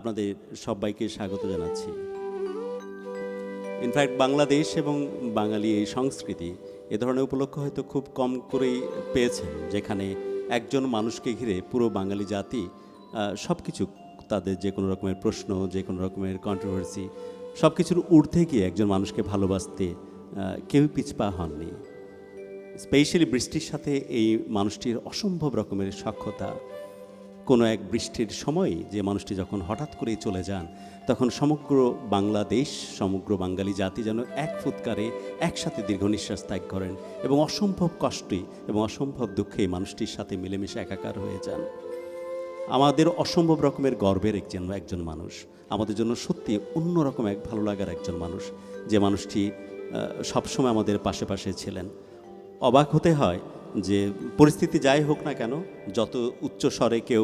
আপনাদের সবাইকে স্বাগত জানাচ্ছি। ইনফ্যাক্ট বাংলাদেশ এবং বাঙালি এই সংস্কৃতি এ ধরনের উপলক্ষ হয়তো খুব কম করেই পেয়েছেন, যেখানে একজন মানুষকে ঘিরে পুরো বাঙালি জাতি সব কিছু, তাদের যে কোনো রকমের প্রশ্ন, যে কোনো রকমের কন্ট্রোভার্সি, সব কিছুর ঊর্ধ্বে গিয়ে একজন মানুষকে ভালোবাসতে কেউ পিছপা হননি। স্পেশালি বৃষ্টির সাথে এই মানুষটির অসম্ভব রকমের সখ্যতা। কোনো এক বৃষ্টির সময় যে মানুষটি যখন হঠাৎ করেই চলে যান, তখন সমগ্র বাংলাদেশ, সমগ্র বাঙালি জাতি যেন এক ফুৎকারে একসাথে দীর্ঘ নিঃশ্বাস ত্যাগ করেন এবং অসম্ভব কষ্টে এবং অসম্ভব দুঃখে মানুষটির সাথে মিলেমিশে একাকার হয়ে যান। আমাদের অসম্ভব রকমের গর্বের একজন মানুষ, আমাদের জন্য সত্যি অন্যরকম এক ভালো লাগার একজন মানুষ, যে মানুষটি সবসময় আমাদের পাশে পাশে ছিলেন। অবাক হতে হয় যে পরিস্থিতি যাই হোক না কেন, যত উচ্চ স্বরে কেউ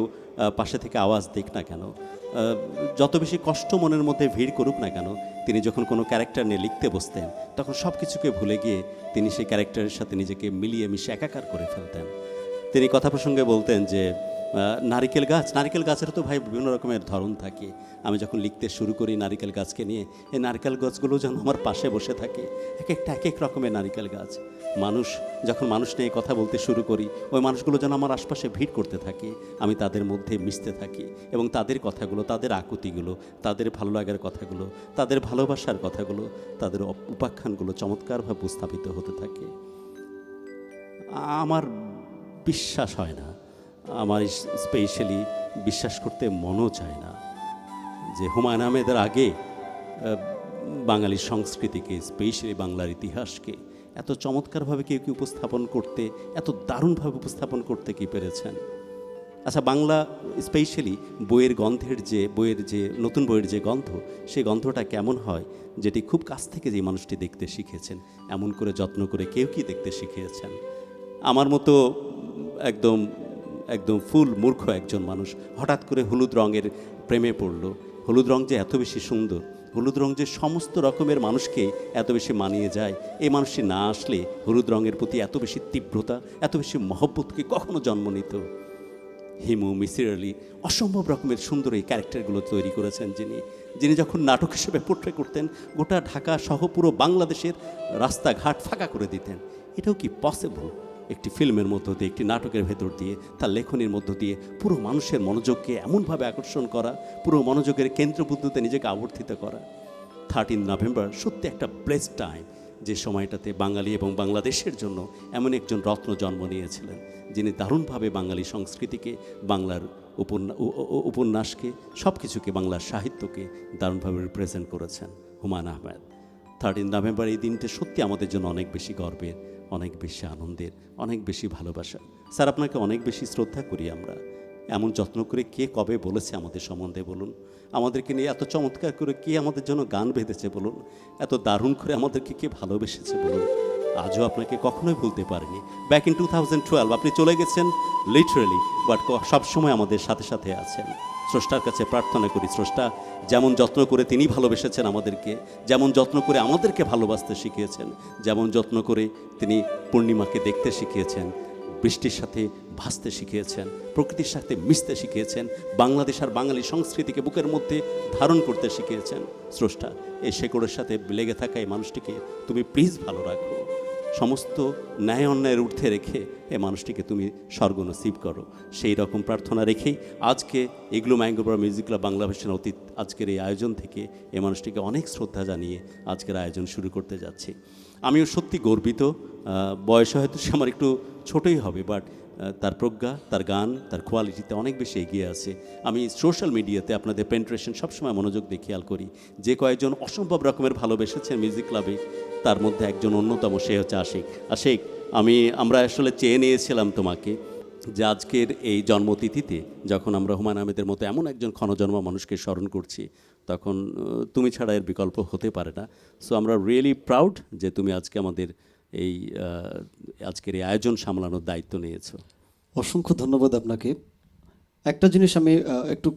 পাশে থেকে আওয়াজ দিক না কেন, যত বেশি কষ্ট মনের মধ্যে ভিড় করুক না কেন, তিনি যখন কোনো ক্যারেক্টার নিয়ে লিখতে বসতেন, তখন সব কিছুকে ভুলে গিয়ে তিনি সেই ক্যারেক্টারের সাথে নিজেকে মিলিয়ে মিশে একাকার করে ফেলতেন। তিনি কথা প্রসঙ্গে বলতেন যে নারিকেল গাছের তো ভাই বিভিন্ন রকমের ধরন থাকে। আমি যখন লিখতে শুরু করি নারিকেল গাছকে নিয়ে, এই নারিকেল গাছগুলো যেন আমার পাশে বসে থাকে, এক এক রকমের নারিকেল গাছ। যখন মানুষ নিয়ে কথা বলতে শুরু করি, ওই মানুষগুলো যেন আমার আশপাশে ভিড় করতে থাকে, আমি তাদের মধ্যে মিশতে থাকি এবং তাদের কথাগুলো, তাদের আকুতিগুলো, তাদের ভালো লাগার কথাগুলো, তাদের ভালোবাসার কথাগুলো, তাদের উপাখ্যানগুলো চমৎকারভাবে উপস্থাপিত হতে থাকে। আমার বিশ্বাস হয় না, আমার স্পেশালি বিশ্বাস করতে মনও চায় না যে হুমায়ুন আহমেদের আগে বাঙালি সংস্কৃতিকে, স্পেশালি বাংলার ইতিহাসকে এত চমৎকারভাবে কেউ কি উপস্থাপন করতে, এত দারুণভাবে উপস্থাপন করতে কি পেরেছেন। আচ্ছা, বাংলা স্পেশালি বইয়ের যে নতুন বইয়ের যে গন্ধ, সেই গন্ধটা কেমন হয়, যেটি খুব কাছ থেকে যে মানুষটি দেখতে শিখেছেন, এমন করে যত্ন করে কেউ কি দেখতে শিখিয়েছেন। আমার মতো একদম একদম ফুল মূর্খ একজন মানুষ হঠাৎ করে হলুদ রঙের প্রেমে পড়ল। হলুদ রং যে এত বেশি সুন্দর, হলুদ রং যে সমস্ত রকমের মানুষকে এত বেশি মানিয়ে যায়, এই মানুষটি না আসলে হলুদ রঙের প্রতি এত বেশি তীব্রতা, এত বেশি মহব্বতকে কখনো জন্ম নিত। হিমু, মিসির আলী, অসম্ভব রকমের সুন্দর এই ক্যারেক্টারগুলো তৈরি করেছেন যিনি যখন নাটক হিসেবে পোট্রে করতেন, গোটা ঢাকা সহ পুরো বাংলাদেশের রাস্তাঘাট ফাঁকা করে দিতেন। এটাও কি পসিবল? একটি ফিল্মের মধ্য দিয়ে, একটি নাটকের ভেতর দিয়ে, তার লেখনীর মধ্য দিয়ে পুরো মানুষের মনোযোগকে এমনভাবে আকর্ষণ করা, পুরো মনোযোগের কেন্দ্রবিন্দুতে নিজেকে আবর্তিত করা। 13 নভেম্বর সত্যি একটা ব্লেসড টাইম, যে সময়টাতে বাঙালি এবং বাংলাদেশের জন্য এমন একজন রত্ন জন্ম নিয়েছিলেন, যিনি দারুণভাবে বাঙালি সংস্কৃতিকে, বাংলার উপন্যাসকে, সব কিছুকে, বাংলার সাহিত্যকে দারুণভাবে রিপ্রেজেন্ট করেছেন, হুমায়ুন আহমেদ। 13 নভেম্বর এই দিনটা সত্যি আমাদের জন্য অনেক বেশি গর্বের, অনেক বেশি আনন্দের, অনেক বেশি ভালোবাসা। স্যার, আপনাকে অনেক বেশি শ্রদ্ধা করি আমরা। এমন যত্ন করে কে কবে বলেছে আমাদের সম্বন্ধে বলুন? আমাদেরকে নিয়ে এত চমৎকার করে কে আমাদের জন্য গান বেঁধেছে বলুন? এত দারুণ করে আমাদেরকে কে ভালোবেসেছে বলুন? আজও আপনাকে কখনোই ভুলতে পারিনি। ব্যাক ইন 2012 আপনি চলে গেছেন লিটারালি, বাট সবসময় আমাদের সাথে সাথে আছেন। স্রষ্টার কাছে প্রার্থনা করি, স্রষ্টা যেমন যত্ন করে তিনি ভালোবেসেছেন আমাদেরকে, যেমন যত্ন করে আমাদেরকে ভালোবাসতে শিখিয়েছেন, যেমন যত্ন করে তিনি পূর্ণিমাকে দেখতে শিখিয়েছেন, বৃষ্টির সাথে ভাসতে শিখিয়েছেন, প্রকৃতির সাথে মিশতে শিখিয়েছেন, বাংলাদেশ আর বাঙালি সংস্কৃতিকে বুকের মধ্যে ধারণ করতে শিখিয়েছেন। স্রষ্টা, এই শেকড়ের সাথে লেগে থাকা এই মানুষটিকে তুমি প্লিজ ভালো রাখো। সমস্ত ন্যায় অন্যায়ের ঊর্ধ্বে রেখে এই মানুষটিকে তুমি স্বর্গ নসিব করো। সেই রকম প্রার্থনা রেখেই আজকে ইগলু ম্যাঙ্গোবরা মিউজিক ক্লাব বাংলাভাষীর অতীত আজকের এই আয়োজন থেকে এই মানুষটিকে অনেক শ্রদ্ধা জানিয়ে আজকের আয়োজন শুরু করতে যাচ্ছি। আমিও সত্যি গর্বিত। বয়সে হয়তো সে আমার একটু ছোটোই হবে, বাট তার প্রজ্ঞা, তার গান, তার কোয়ালিটিতে অনেক বেশি এগিয়ে আছে। আমি সোশ্যাল মিডিয়াতে আপনাদের পেন্ট্রেশন সবসময় মনোযোগ দিয়ে খেয়াল করি, যে কয়েকজন অসম্ভব রকমের ভালোবেসেছেন মিউজিক ক্লাবে, তার মধ্যে একজন অন্যতম, সে হচ্ছে আশিক। আমরা আসলে চেয়ে নিয়েছিলাম তোমাকে, যে আজকের এই জন্মতিথিতে যখন আমরা হুমায়ুন আহমেদের মতো এমন একজন ক্ষণজন্মা মানুষকে স্মরণ করছি, তখন তুমি ছাড়া এর বিকল্প হতে পারে না। সো আমরা রিয়েলি প্রাউড যে তুমি আজকে আমাদের আজকের এই আয়োজন সামলানোর দায়িত্ব নিয়েছো। অসংখ্য ধন্যবাদ আপনাকে। একটা জিনিস আমি একটু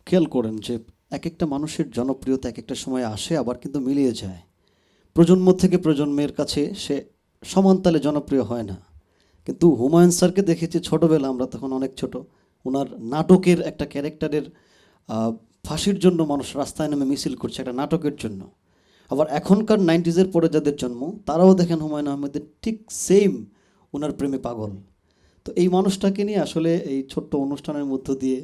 খেয়াল করেন যে এক একটা মানুষের জনপ্রিয়তা এক একটা সময় আসে, আবার কিন্তু মিলিয়ে যায়। প্রজন্ম থেকে প্রজন্মের কাছে সে সমানতালে জনপ্রিয় হয় না। কিন্তু হুমায়ুন স্যারকে দেখেছি ছোটোবেলা, আমরা তখন অনেক ছোট, ওনার নাটকের একটা ক্যারেক্টারের ফাঁসির জন্য মানুষ রাস্তায় নেমে মিছিল করছে একটা নাটকের জন্য। আবার এখনকার 90s পরে যাদের জন্ম তারাও দেখেন হুমায়ুন আহমেদের ঠিক সেম ওনার প্রেমে পাগল। তো এই মানুষটাকে নিয়ে আসলে এই ছোট্ট অনুষ্ঠানের মধ্য দিয়ে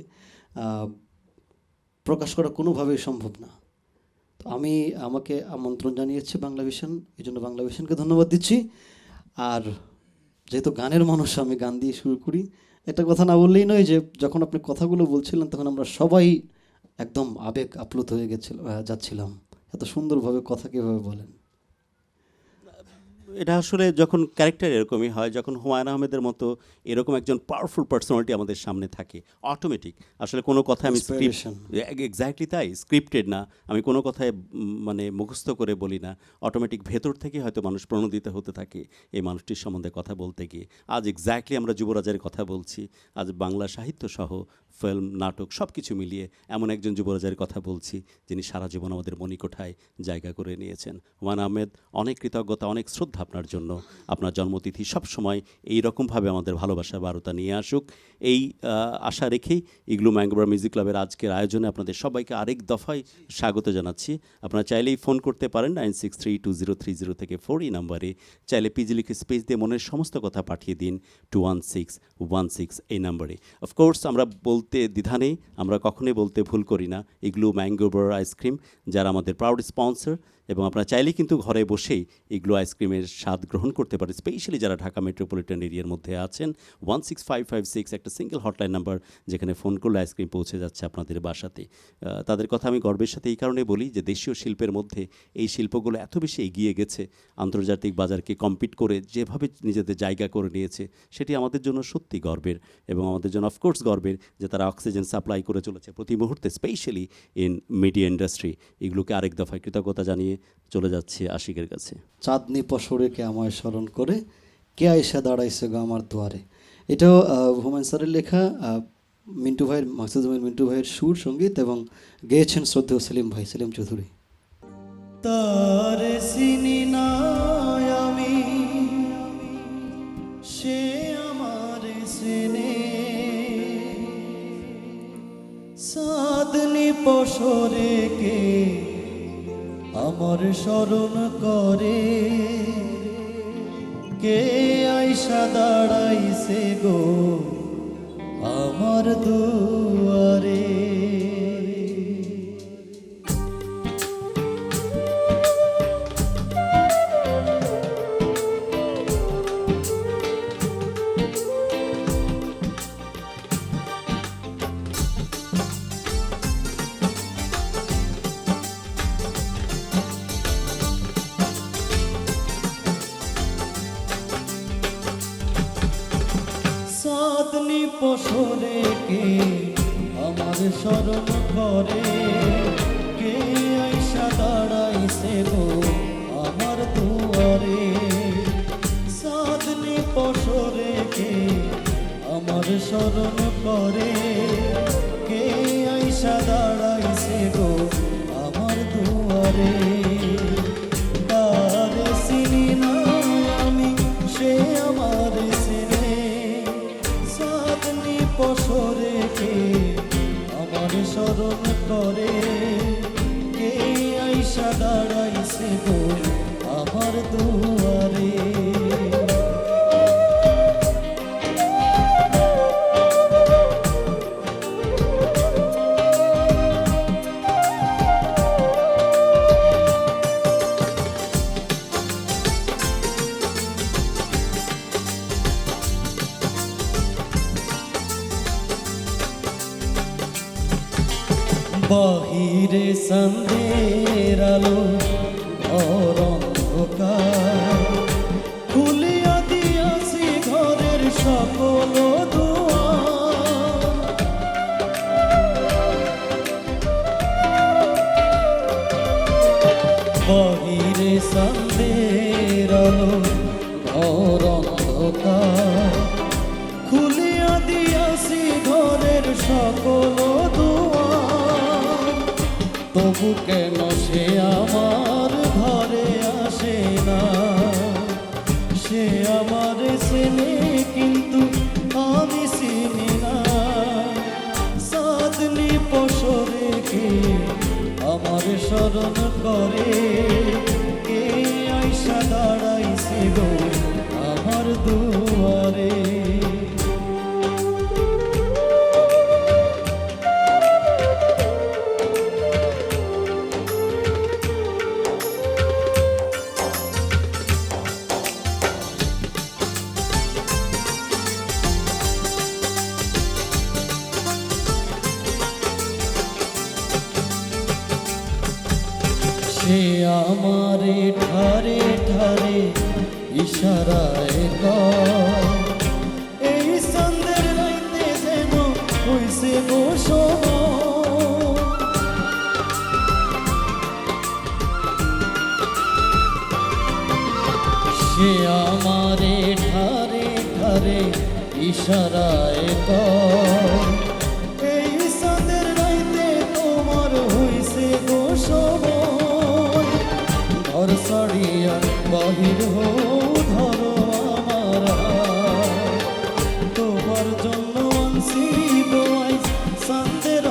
প্রকাশ করা কোনোভাবেই সম্ভব না। তো আমাকে আমন্ত্রণ জানিয়েছে বাংলা ভিশন, এই জন্য বাংলা ভিশনকে ধন্যবাদ দিচ্ছি। আর যেহেতু গানের মানুষ, আমি গান দিয়ে শুরু করি। একটা কথা না বললেই নয় যে যখন আপনি কথাগুলো বলছিলেন তখন আমরা সবাই একদম আবেগ আপ্লুত হয়ে যাচ্ছিলাম। এত সুন্দরভাবে কথা কীভাবে বলেন। এটা আসলে যখন ক্যারেক্টার এরকমই হয়, যখন হুমায়ুন আহমেদের মতো এরকম একজন পাওয়ারফুল পার্সোনালিটি আমাদের সামনে থাকে, অটোমেটিক আসলে কোনো কথা আমি Inspiration. এক্স্যাক্টলি তাই, স্ক্রিপ্টেড না, আমি কোনো কথায় মানে মুখস্থ করে বলি না, অটোমেটিক ভেতর থেকে হয়তো মানুষ প্রণোদিত হতে থাকে এই মানুষটির সম্বন্ধে কথা বলতে গিয়ে। আজ এক্স্যাক্টলি আমরা যুবরাজের কথা বলছি, আজ বাংলা সাহিত্য সহ ফিল্ম, নাটক সব কিছু মিলিয়ে এমন একজন যুবরাজের কথা বলছি যিনি সারা জীবন আমাদের মণিকোঠায় জায়গা করে নিয়েছেন। হুমায়ুন আহমেদ, অনেক কৃতজ্ঞতা, অনেক শ্রদ্ধা আপনার জন্য। আপনার জন্মতিথি সবসময় এই রকমভাবে আমাদের ভালোবাসা বার্তা নিয়ে আসুক, এই আশা রেখেই ইগলু ম্যাঙ্গোবার মিউজিক ক্লাবের আজকের আয়োজনে আপনাদের সবাইকে আরেক দফায় স্বাগত জানাচ্ছি। আপনারা চাইলেই ফোন করতে পারেন 96320303 থেকে 4 এই নাম্বারে। চাইলে পিজি লিখে স্পেস দিয়ে মনের সমস্ত কথা পাঠিয়ে দিন 21616 এই নাম্বারে। অফকোর্স আমরা বলতে দ্বিধা নেই, আমরা কখনোই বলতে ভুল করি না, ইগলু ম্যাঙ্গোবার আইসক্রিম যারা আমাদের প্রাউড স্পন্সর, এবং আপনারা চাইলেই কিন্তু ঘরে বসেই এগুলো আইসক্রিমের স্বাদ গ্রহণ করতে পারেন, স্পেশালি যারা ঢাকা মেট্রোপলিটন এরিয়ার মধ্যে আছেন। 16556 একটা সিঙ্গেল হটলাইন নাম্বার, যেখানে ফোন করলে আইসক্রিম পৌঁছে যাচ্ছে আপনাদের বাসাতে। তাদের কথা আমি গর্বের সাথে এই কারণে বলি যে দেশীয় শিল্পের মধ্যে এই শিল্পগুলো এত বেশি এগিয়ে গেছে, আন্তর্জাতিক বাজারকে কম্পিট করে যেভাবে নিজেদের জায়গা করে নিয়েছে, সেটি আমাদের জন্য সত্যি গর্বের, এবং আমাদের জন্য অফকোর্স গর্বের যে তারা অক্সিজেন সাপ্লাই করে চলেছে প্রতি মুহূর্তে, স্পেশালি ইন মিডিয়া ইন্ডাস্ট্রি। এগুলোকে আরেক দফায় কৃতজ্ঞতা জানিয়ে চলে যাচ্ছে আশিকের কাছে। চাঁদনি পশরে কে আমায় স্মরণ করে, কে আইসা দাঁড়াইছে গো আমার দুয়ারে। এটাও হুমায়ুন স্যারের লেখা, মিন্টু ভাইয়ের, মাকসুদ জামিল মিন্টু ভাইয়ের সুর সঙ্গীত, এবং গেয়েছেন শ্রদ্ধেয় সেলিম ভাই, সেলিম চৌধুরী। তার চিনি না আমি, সে আমার চেনে, চাঁদনি পশরে কে আমার স্মরণ করে, কে আইসা দাঁড়াইছে গো আমার দুয়ারে। চাঁদনি পশরে কে আমার স্মরণ করে, কে আইসা দাঁড়াইছে গো আমার দুয়ারে। চাঁদনি পশরে কে আমার স্মরণ করে, কে আইসা দাঁড়াইছে গো আমার দুয়ারে। তারে চিনি না আমি, সে আমার চেনে, চাঁদনি পশরে কে আমার স্মরণ করে, কে আইসা দাঁড়াইছে গো আমার দুয়ারে। বাহিরে সন্ধ্যের আলো ঘর অন্ধকার, খুলিয়া দিয়াছি ঘরের সকল দুয়ার। বাহিরে সন্ধ্যের আলো ঘর অন্ধকার, খুলিয়া দিয়াছি ঘরের সকল দুয়ার। তবু কেন সে আমার ঘরে আসে না, সে আমার চেনে কিন্তু আমি চিনি না। চাঁদনি পশরে কে স্মরণ করে কে আইসা দাঁড়াইছে গো আমার দুয়ারে। সে আমারে ঠারে ঠারে ইশারায় কয় এই সন্ধ্যের রাইতে যেন হইছে গো সময়। সে আমারে ঠারে ঠারে ইশারায় কয় এই সন্ধ্যের রাইতে তোমার হইছে গো সময়। ঘর ছাড়িয়া বাহির হও ধরো আমার হাত, তোমার জন্য আনছি দোয়াই সান্দের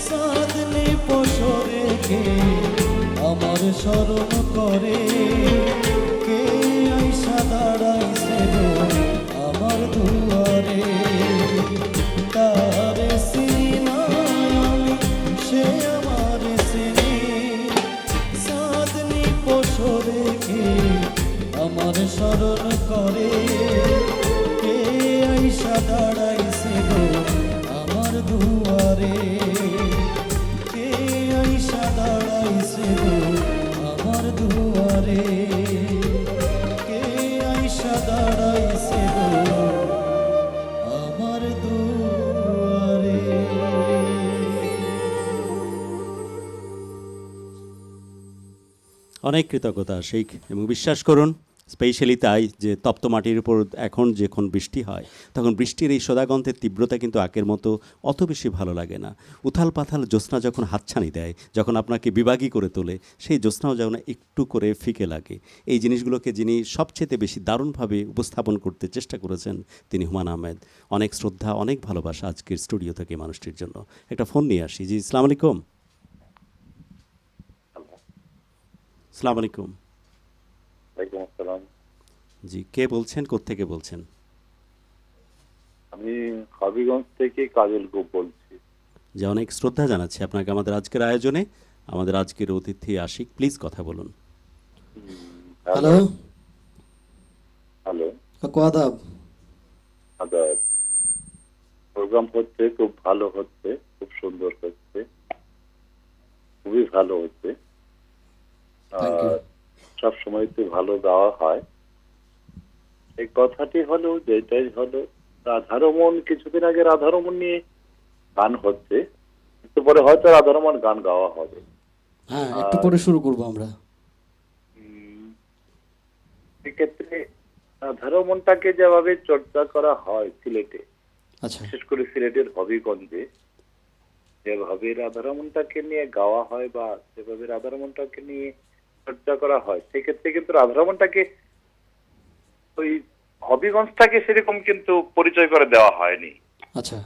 সাধনে পশরে কে আমার স্মরণ করে কে আইসা দাঁড়াইছে গো আমার দুয়ারে। তারে চিনি না আমি সে আমার চিনি সাধনি পশরে কে আমার স্মরণ করে কে আইসা দাঁড়াইছে গো আমার দুয়ারে। কে আইসা দাঁড়াইছে গো আমার দুয়ারে। কে আইসা দাঁড়াইছে গো আমার দুয়ারে। অনেক কৃতজ্ঞতা শেখ, এবং বিশ্বাস করুন স্পেশালি তাই যে তপ্ত মাটির উপর এখন যখন বৃষ্টি হয় তখন বৃষ্টির এই সদাগন্ধের তীব্রতা কিন্তু আগের মতো অত বেশি ভালো লাগে না। উথাল পাথাল জ্যোৎস্না যখন হাতছানি দেয়, যখন আপনাকে বিভাগী করে তোলে, সেই জ্যোৎস্নাও যেন একটু করে ফিকে লাগে। এই জিনিসগুলোকে যিনি সবচেয়ে বেশি দারুণভাবে উপস্থাপন করতে চেষ্টা করেছেন তিনি হুমায়ূন আহমেদ। অনেক শ্রদ্ধা, অনেক ভালোবাসা আজকের স্টুডিও থেকে মানুষটির জন্য। একটা ফোন নিয়ে আসি। জি, আসসালামু আলাইকুম। আসসালামু আলাইকুম। ওয়ালাইকুম আসসালাম। জি, কে বলছেন, কোত্থেকে বলছেন? আমি হবিগঞ্জ থেকে কাজল গোপ বলছি। যে অনেক শ্রদ্ধা জানাচ্ছি আপনাকে আমাদের আজকের আয়োজনে। আমাদের আজকের অতিথি আশিক, প্লিজ কথা বলুন। হ্যালো হ্যালো, কাকু আদাব। আদাব। প্রোগ্রাম হচ্ছে, খুব ভালো হচ্ছে, খুব সুন্দর হচ্ছে, খুবই ভালো হচ্ছে। Thank you. সব সময় তো ভালো গাওয়া হয়। এই কথাটি হলো, যেটাই হলো, রাধারমন, কিছুদিন আগে রাধারমন নিয়ে গান হচ্ছে, একটু পরে হয়তো রাধারমন গান গাওয়া হবে। হ্যাঁ, একটু পরে শুরু করব আমরা। সেক্ষেত্রে রাধারমনটাকে যেভাবে চর্চা করা হয় সিলেটে, আচ্ছা, বিশেষ করে সিলেটের হবিগঞ্জে, যেভাবে রাধারমনটাকে নিয়ে গাওয়া হয় বা যেভাবে রাধারমনটাকে নিয়ে চর্চা করা হয়, সেক্ষেত্রে কিন্তু রাধারমনটাকে, ওই হবিগঞ্জটাকে সেরকম কিন্তু পরিচয় করে দেওয়া হয়নি। আচ্ছা,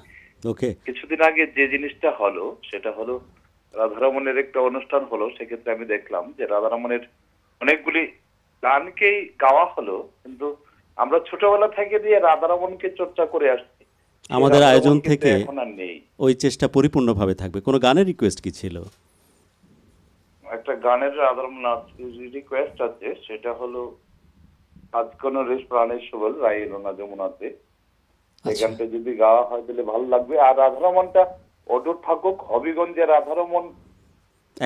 ওকে, কিছুদিন আগে যে জিনিসটা হলো সেটা হলো রাধারমনের একটা অনুষ্ঠান হলো। সেক্ষেত্রে আমি দেখলাম যে রাধারমনের অনেকগুলি গানকেই গাওয়া হলো, কিন্তু আমরা ছোটবেলা থেকে দিয়ে রাধারমনকে চর্চা করে আসছি। আমাদের আয়োজন রাধারমন কিন্তু থেকে এখন আর নেই। ওই চেষ্টা পরিপূর্ণভাবে থাকবে। কোনো গানের রিকোয়েস্ট কি ছিল? একটা গানের রাধারমন রিকোয়েস্ট আছে, সেটা হলো আজ কোন রেশ প্রাণের সুবল রাই এলো না যমুনাতে। এই গানটা যদি গাওয়া হয় তাহলে ভালো লাগবে। আর রাধারমনটা অটুট থাকুক, হবিগঞ্জের রাধারমন।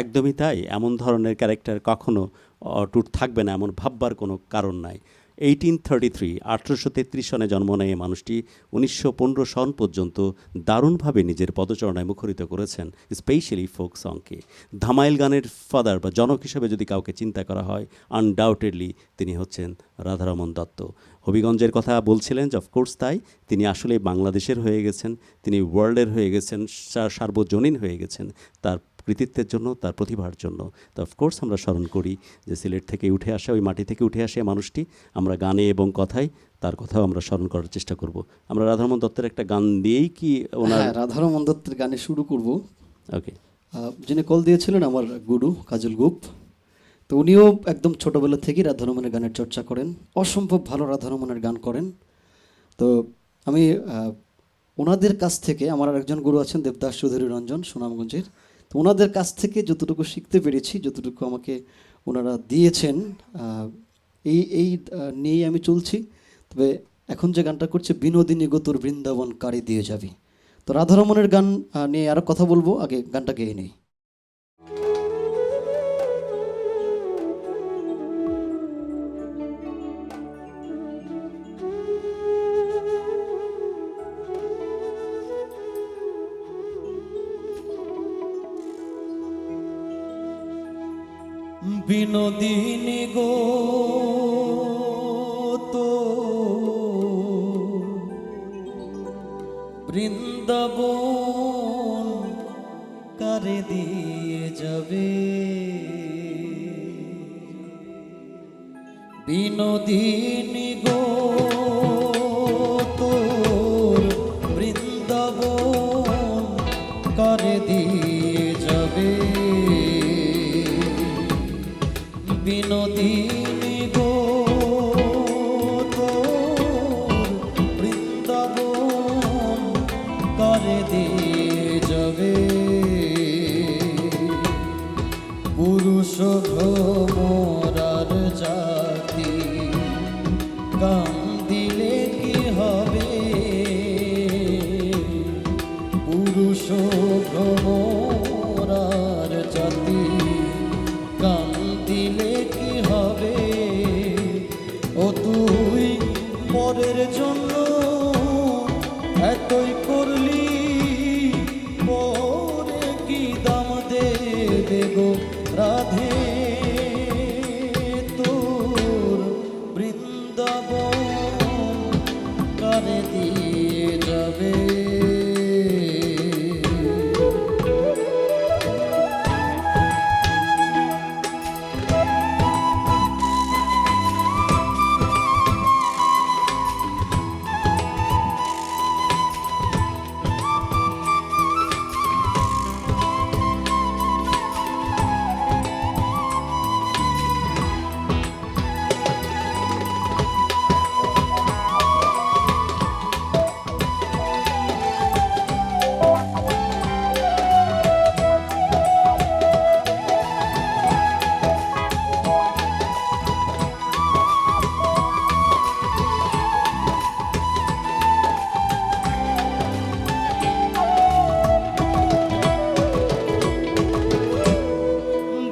একদমই তাই। এমন ধরনের ক্যারেক্টার কখনো অটুট থাকবে না এমন ভাববার কোনো কারণ নাই। 1833 সনে জন্ম নেয় এই মানুষটি 1915 সন পর্যন্ত দারুণভাবে নিজের পদচারণায় মুখরিত করেছেন স্পেশালি ফোক সংকে। ধামাইল গানের ফাদার বা জনক হিসেবে যদি কাউকে চিন্তা করা হয়, আনডাউটেডলি তিনি হচ্ছেন রাধারমন দত্ত। হবিগঞ্জের কথা বলছিলেন, যে অফকোর্স তাই, তিনি আসলে বাংলাদেশের হয়ে গেছেন, তিনি ওয়ার্ল্ডের হয়ে গেছেন, সার্বজনীন হয়ে গেছেন তার কৃতিত্বের জন্য, তার প্রতিভার জন্য। তো অফকোর্স আমরা স্মরণ করি যে সিলেট থেকে উঠে আসা, ওই মাটি থেকে উঠে আসে মানুষটি। আমরা গানে এবং কথায় তার কথাও আমরা স্মরণ করার চেষ্টা করব। আমরা রাধারমন দত্তের একটা গান দিয়েই কি ওনার, হ্যাঁ, রাধারমন দত্তের গানে শুরু করব। ওকে, যিনি কল দিয়েছিলেন আমার গুরু কাজল গুপ, তো উনিও একদম ছোটোবেলা থেকেই রাধারমণের গানের চর্চা করেন, অসম্ভব ভালো রাধারমণের গান করেন। তো আমি ওনাদের কাছ থেকে, আমার আরেকজন গুরু আছেন দেবদাস চৌধুরী রঞ্জন সুনামগঞ্জের, তো ওনাদের কাছ থেকে যতটুকু শিখতে পেরেছি, যতটুকু আমাকে ওনারা দিয়েছেন, এই এই নিয়েই আমি চলছি। তবে এখন যে গানটা করছে বিনোদিনী গো তোর বৃন্দাবন কারি দিয়ে যাবি, তো রাধারমণের গান নিয়ে আরও কথা বলবো, আগে গানটা গেয়ে নেই। বিনোদিনী গো তো বৃন্দাবন কারে দিয়ে যাবে, বিনোদিনী গো তো বৃন্দাবন কারে দিয়ে যাবে, বিনোদিনী গো তোর বৃন্দাবন কারে দিয়ে যাবে, পুরুষ ভ্রমরার জাতি গান দিলে কি হবে, পুরুষ ভ্রমরার জাতি গান দিলে কি হবে, ও তুই পরের জন্য এতই করলি, পরে কি দাম দেবে গো রাধে, তোর বৃন্দাবন কারে দিয়ে যাবে।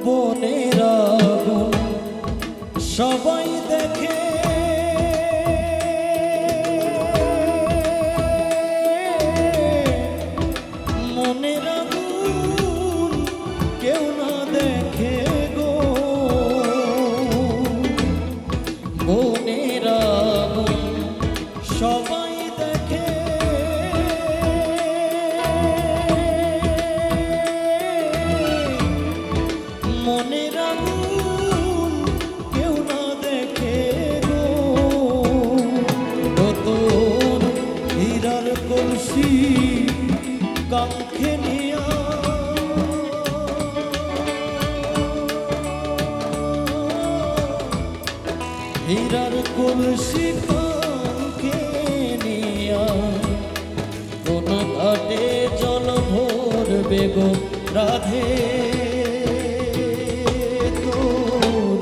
বনের আগুন সবাই দেখে, মনের আগুন কেউ না দেখে গো, বনের আগুন সবাই দেখে, মনের আগুন কেউ না দেখে গো, তোর হীরার কলসি কাঙ্ক্ষে নিয়া, হীরার কলসি কাঙ্ক্ষে নিয়া, কোন ঘাটে জল ভরবে গো রাধে, তোর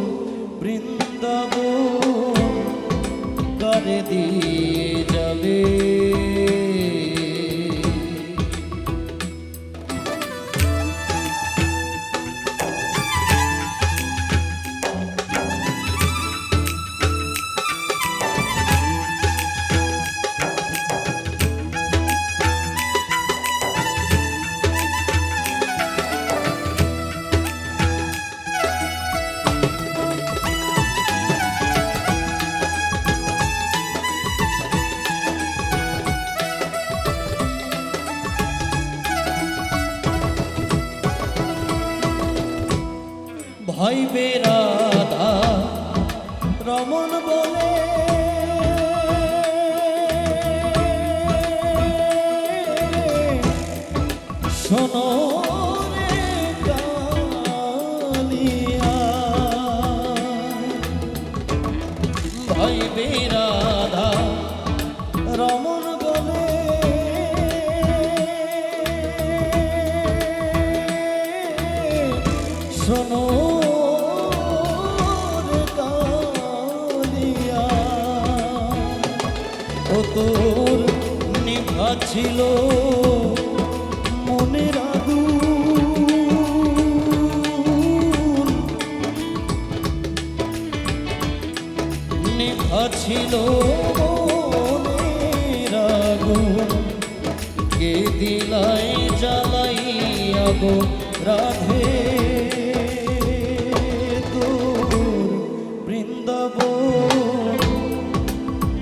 বৃন্দাবন কারে দিয়ে যাবে। ভাইবে রাধা রমন বলে, শোনো রে ও তোর নিভা ছিল মনের আগুন, নিভা ছিল মনের আগুন, কে দিলাই জ্বালাইয়া গো রাধে তোর বৃন্দাবন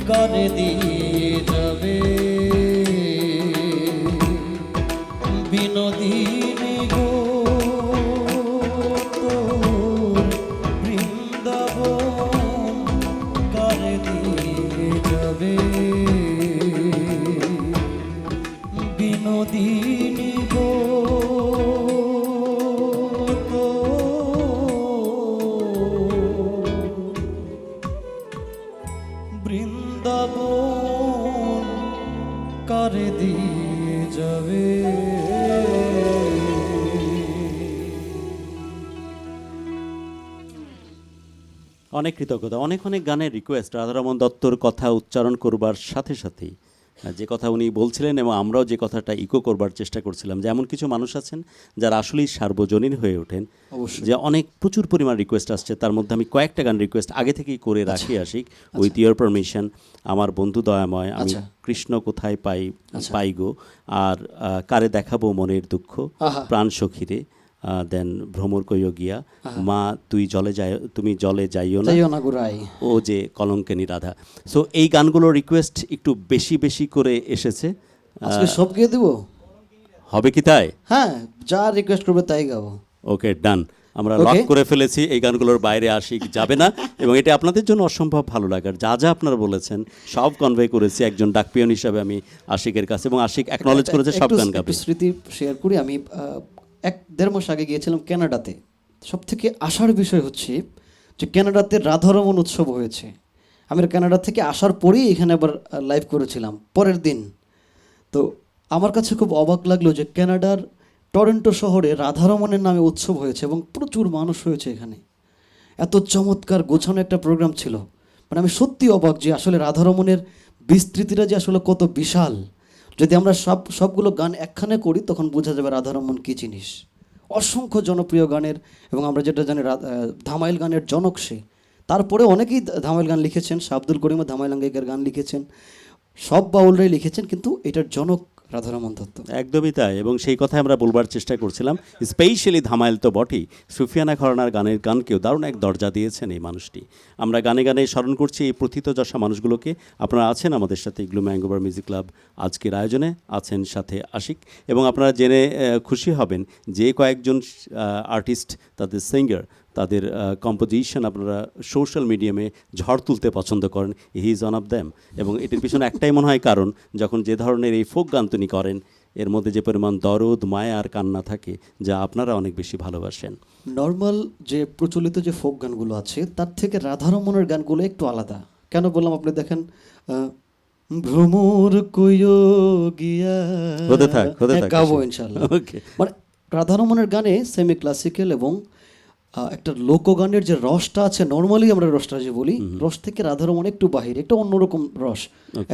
কারে দিয়ে যাবে বিনোদিনী গো তোর বৃন্দাবন কারে দিয়ে যাবে বিনোদিনী গো বৃন্দাবন কারে দিয়ে যাবে। অনেক কৃতজ্ঞতা, অনেক অনেক গানের রিকোয়েস্ট রাধারমণ দত্তর কথা উচ্চারণ করবার সাথে সাথেই যে কথা উনি বলছিলেন এবং আমরাও যে কথাটা ইকো করবার চেষ্টা করছিলাম, যে এমন কিছু মানুষ আছেন যারা আসলেই সার্বজনীন হয়ে ওঠেন, অবশ্যই। যে অনেক প্রচুর পরিমাণ রিকোয়েস্ট আসছে, তার মধ্যে আমি কয়েকটা গান রিকোয়েস্ট আগে থেকেই করে রাখি আশিক। উইথ ইয়োর পারমিশন, আমার বন্ধু দয়াময়, আমি আচ্ছা। কৃষ্ণ কোথায় পাই গো, আর কারে দেখাবো মনের দুঃখ, আহা। প্রাণ সখীরে, দেন ভ্রমর কইও গিয়া, মা তুমি জলে যাইও না, তাইও না গুরাই। ও যে কলঙ্কিনী রাধা। সো এই গানগুলোর রিকোয়েস্ট একটু বেশি বেশি করে এসেছে। আজকে সব গিয়ে দেবো। হবে কি তাই? হ্যাঁ, যা রিকোয়েস্ট করবে তাই গাবো। ওকে, ডান। আমরা Okay. লক করে ফেলেছি, এই গানগুলোর বাইরে আশিক যাবে না এবং এটা আপনাদের জন্য অসম্ভব ভালো লাগার। যা যা আপনারা বলেছেন সব কনভে করেছি একজন ডাকপিয়ন হিসাবে আমি আশিকের কাছে, এবং আশিক অ্যাকনলেজ করেছে সব গান গাবে। একটু স্মৃতি শেয়ার করি। আমি 1-1.5 মাস আগে গিয়েছিলাম কানাডাতে। সব থেকে আসার বিষয় হচ্ছে যে কানাডাতে রাধারমণ উৎসব হয়েছে। আমি কানাডা থেকে আসার পরেই এখানে আবার লাইভ করেছিলাম পরের দিন। তো আমার কাছে খুব অবাক লাগলো যে কানাডার টরন্টো শহরে রাধারমণের নামে উৎসব হয়েছে এবং প্রচুর মানুষ হয়েছে এখানে। এত চমৎকার গোছানো একটা প্রোগ্রাম ছিল। মানে আমি সত্যি অবাক যে আসলে রাধারমণের বিস্তৃতিটা যে আসলে কত বিশাল। যদি আমরা সবগুলো গান একখানে করি তখন বোঝা যাবে রাধারমণ কী জিনিস। অসংখ্য জনপ্রিয় গানের, এবং আমরা যেটা জানি ধামাইল গানের জনক সে। তারপরে অনেকেই ধামাইল গান লিখেছেন, শাহ আব্দুল করিমও ধামাইল আঙ্গিকার গান লিখেছেন, সব বাউলরাই লিখেছেন, কিন্তু এটার জনক রাধারমণ দত্ত। একদমই তাই, এবং সেই কথাই আমরা বলবার চেষ্টা করছিলাম। স্পেশালি ধামাইল তো বটেই, সুফিয়ানা ঘরানার গানের গানকেও দারুণ এক দরজা দিয়েছেন এই মানুষটি। আমরা গানে গানে স্মরণ করছি এই প্রথিতযশা মানুষগুলোকে। আপনারা আছেন আমাদের সাথে ইগলু ম্যাঙ্গোবার মিউজিক ক্লাব আজকের আয়োজনে, আছেন সাথে আশিক, এবং আপনারা জেনে খুশি হবেন যে কয়েকজন আর্টিস্ট, তাদের সিঙ্গার, তাদের কম্পোজিশন আপনারা সোশ্যাল মিডিয়ামে ঝড় তুলতে পছন্দ করেন। He is one of them. এবং এটির পিছনে একটাই মনে হয় কারণ, যখন যে ধরনের এই ফোক গান তিনি করেন এর মধ্যে যে পরিমাণ দরদ, মায়া আর কান্না থাকে, যা আপনারা অনেক বেশি ভালোবাসেন। নর্মাল যে প্রচলিত যে ফোক গানগুলো আছে তার থেকে রাধারমণের গানগুলো একটু আলাদা। কেন বললাম, আপনি দেখেন ভ্রমর কইও গিয়া, হতে থাক গাবো ইনশাআল্লাহ। ওকে। মানে রাধারমণের গানে সেমি ক্লাসিক্যাল এবং একটা লোকগানের যে রসটা আছে, নর্মালি আমরা রসটা যে বলি, রস থেকে রাধারমণ একটু বাহিরে, একটা অন্যরকম রস।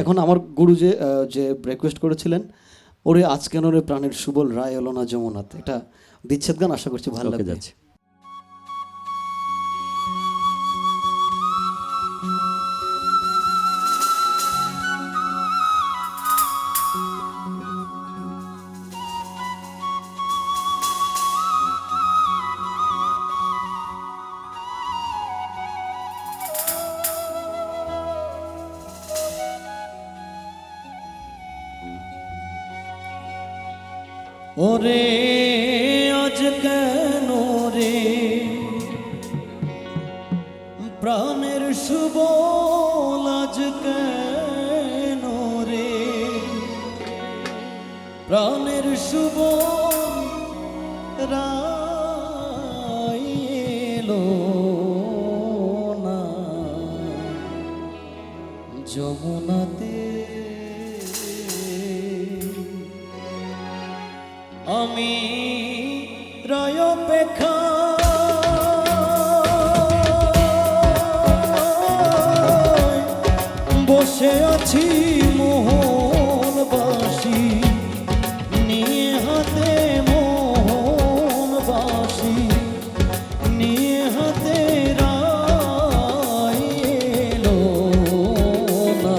এখন আমার গুরু যে রিকোয়েস্ট করেছিলেন, ওরে আজ কেন রে প্রাণের সুবল রায় এলো না যমুনাতে, এটা দিচ্ছেদ গান, আশা করছি ভালো লাগবে। যাচ্ছে। ওরে আজ কেন রে প্রাণের সুবল, আজ কেন রে প্রাণের সুবল রায় এলো না যমুনাতে। আমি রায় অপেক্ষা বসে আছি বাজছি মোহন বাঁশি নিয়ে হাতে মোহন বাঁশি নিয়ে হাতে রাই এলো না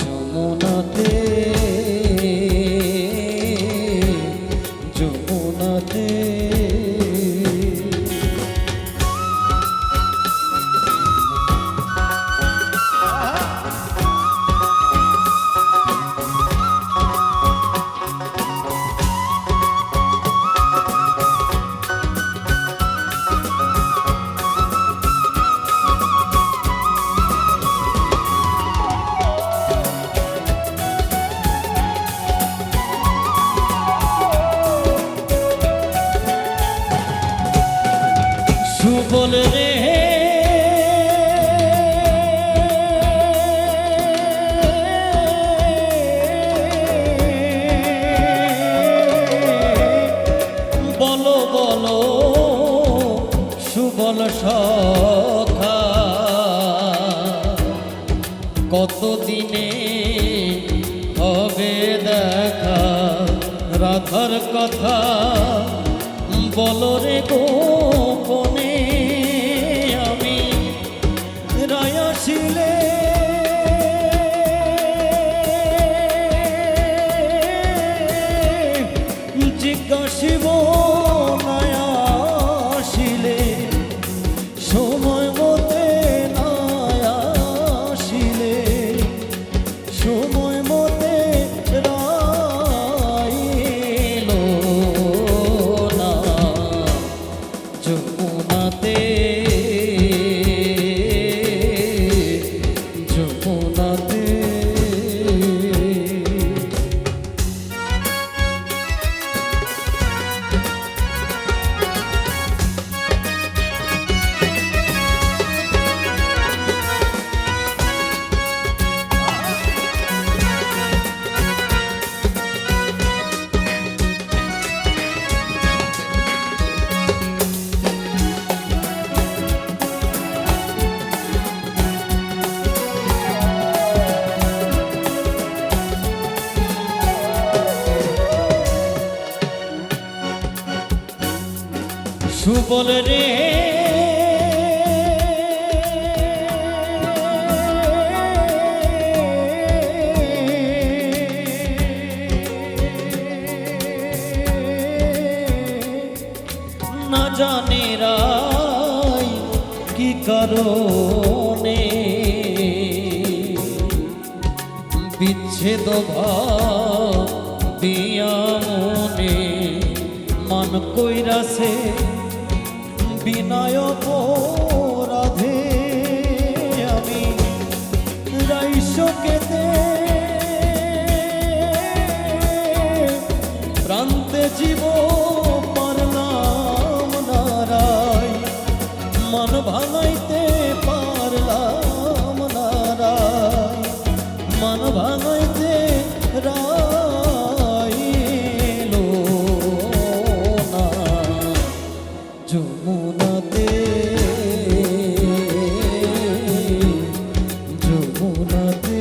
যমুনাতে যমুনাতে সুবল রে বলো বলো সুবল সখা কতদিনে হবে দেখা রাধার কথা বলো রে গোপনে আমি রায়াসিলে জিজ্ঞাসিব নায়াসিলে সময় মতে নায়াসিলে সময় মতে রাইলো না যমুনাতে যমুনাতে সুবল রে না জানি রাই কি কারণে বিচ্ছেদ ভাবিয়া মনে মান কইরাছে বিনয় অপরাধে আমি রাইশকেতে প্রান্তে জীব পারলাম না রাই মন ভাঙাইতে পারলাম না রাই মন ভাঙাইতে রাইলো না যমুনাতে যমুনাতে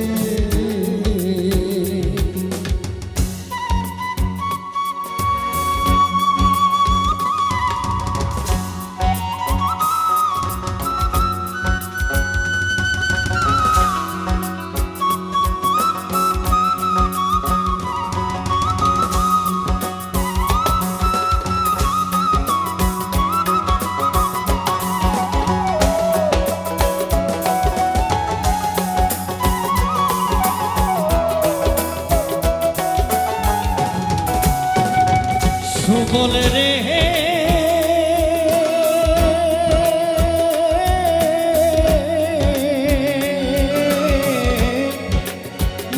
সুবল রে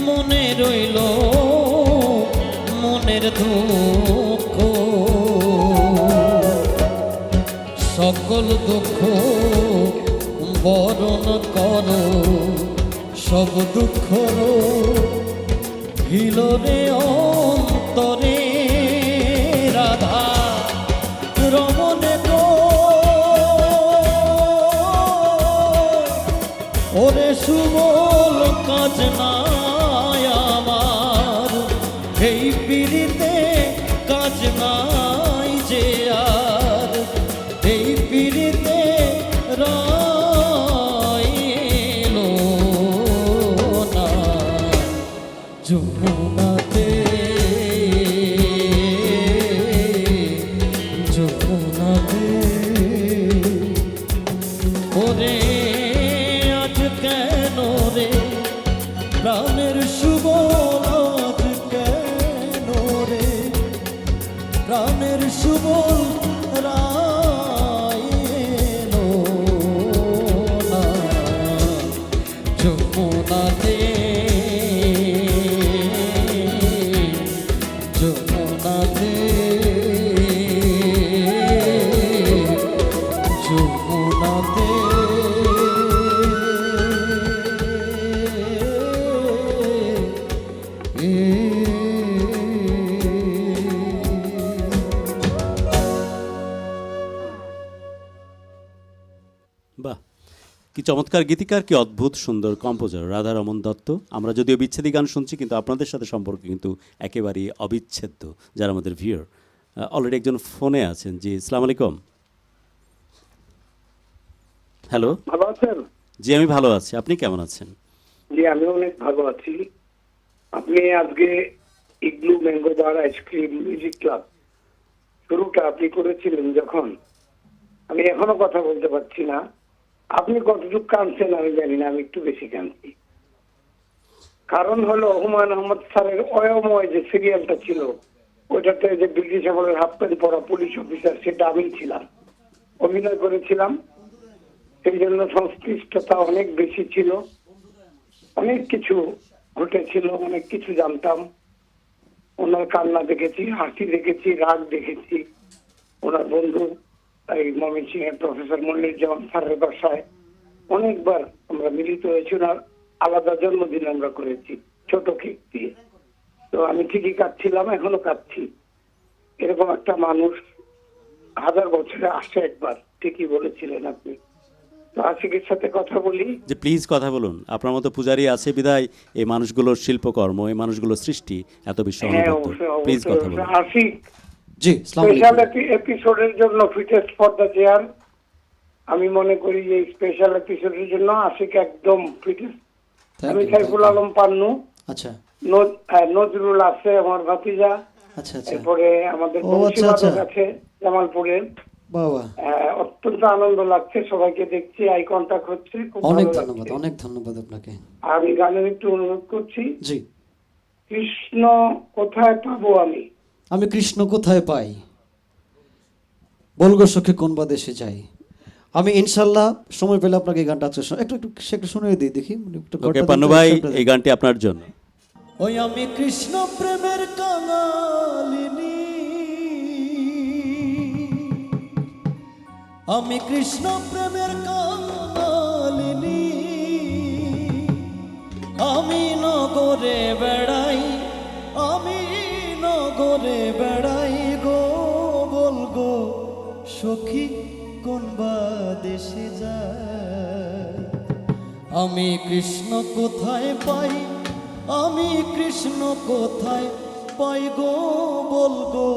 মনে রইল মনের দুঃখ সকল দুঃখ বরণ করো সব দুঃখ হিলরে অন্তরে রাধা রমনে গো ওরে সুবল যমুনাতে যমুনাতে ওরে আজ কেন রে প্রাণের সুবল আজ কেন রে প্রাণের সুবল রায় এলো না যমুনাতে যমুনাতে যমুনাতে বাহ, কি চমৎকার গীতিকার, কি অদ্ভুত সুন্দর কম্পোজার রাধারমন দত্ত। আমরা যদিও বিচ্ছেদী গান শুনছি, কিন্তু আপনাদের সাথে সম্পর্ক কিন্তু একেবারেই অবিচ্ছেদ্য, যারা আমাদের ভিউয়ার। অলরেডি একজন ফোনে আছেন। জি, আসসালামু আলাইকুম। হ্যালো। ভালো আছেন? জি, আমি ভালো আছি, আপনি কেমন আছেন? জি, আমি অনেক ভালো আছি। আপনি আজকে ইগলু ম্যাঙ্গো বার আইসক্রিম মিউজিক ক্লাব শুরুটা আপনি করেছিলেন যখন, আমি এখনো কথা বলতে পারছি না। আপনি কতটুকু কাঁদছেন আমি জানি না, আমি একটু বেশি কাঁদছি। কারণ হলো হুমায়ুন আহমদ স্যারের অয়ময় যে সিরিয়ালটা ছিল, ওইটাতে যে ব্রিটিশ আমলের হাফ প্যান্ট পরা পুলিশ অফিসার, সেটা আমি ছিলাম, অভিনয় করেছিলাম। সেই জন্য সংশ্লিষ্টতা অনেক বেশি ছিল, অনেক কিছু ঘটেছিল, অনেক কিছু জানতাম। ওনার কান্না দেখেছি, হাসি দেখেছি, রাগ দেখেছি। ওনার বন্ধু এই ময়মনসিংহ এর প্রফেসর মনিরুজ্জামান স্যারের বাসায় অনেকবার আমরা মিলিত হয়েছি। ওনার আলাদা জন্মদিন আমরা করেছি ছোট কেক দিয়ে। তো আমি ঠিকই কাঁদছিলাম, এখনো কাঁদছি। এরকম একটা মানুষ 1000 বছরে আসে একবার, ঠিকই বলেছিলেন আপনি। তো আশিকের সাথে কথা বলি। যে প্লিজ কথা বলুন, আপনার মতো পূজারি আছে বিদায় এই মানুষগুলোর শিল্পকর্ম, এই মানুষগুলোর সৃষ্টি এত বেশি হ্যাঁ, অনবদ্য। অবশ্যই প্লিজ কথা অবশ্যই। বলুন। আশিক জি, আসসালামু স্পেশাল আলাইকুম। এপিসোডের জন্য ফিটেস্ট ফর দ্য চেয়ার। আমি মনে করি যে স্পেশাল এপিসোডের জন্য আশিক একদম ফিটেস্ট। Thank আমি you, Saiful thank you. Alam Pannu, আচ্ছা নজরুল আছে আমার ভাতিজা, আচ্ছা আচ্ছা, এরপরে আমাদের ও, আচ্ছা, বংশীবাদক আচ্ছা। আছে জামালপুরের। বাবা, অত্যন্ত আনন্দ লাগছে, সবাইকে দেখছি, আই কন্টাক্ট হচ্ছে, খুব অনেক ভালো ধন্যবাদ, লাগছে। অনেক ধন্যবাদ আপনাকে। আমি গানের একটু অনুরোধ করছি। জি, কৃষ্ণ কোথায় পাবো আমি? আমি কৃষ্ণ কোথায় পাই, বলগো সখে কোন বা দেশে যাই। আমি ইনশাল্লাহ সময় পেলে আপনাকে এই গানটা একটু একটু সে একটু শুনিয়ে দিই, দেখি একটু ওকে ঘরটা পান্নু দিতে ভাই, একটু- এই গানটি আপনার জন্য। ওই আমি কৃষ্ণ প্রেমের কাঙালিনী, আমি কৃষ্ণ প্রেমের কাঙালিনী, আমি নগরে বেড়াই, আমি নগরে বেড়াই গো, বলগো সখী কোন বা দেশে যায়। আমি কৃষ্ণ কোথায় পাই, আমি কৃষ্ণ কোথায় পাই গো, বলগো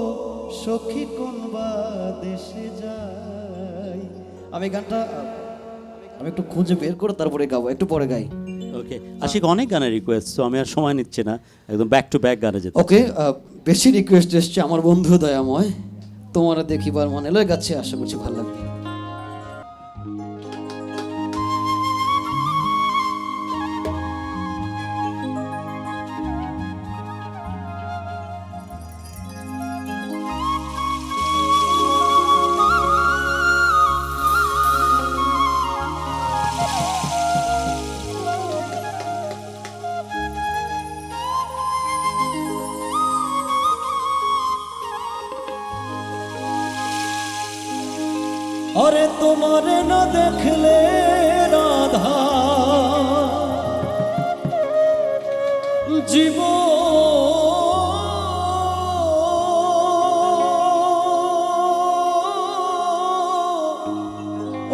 সখী কোন বা দেশে যাই। আমি গানটা আমি একটু খুঁজে বের করে তারপরে গাবো, একটু পরে গাই। ওকে আশিক, অনেক গানের রিকোয়েস্ট, তো আমি আর সময় নিচ্ছি না, একদম ব্যাক টু ব্যাক গানে যেতে। ওকে, বেশি রিকোয়েস্ট এসছে আমার বন্ধু দয়াময়, তোমার দেখিবার মনে লয় গাছে, আশা করছি ভালো লাগবে। আরে তোমারে না দেখলে রাধা জীব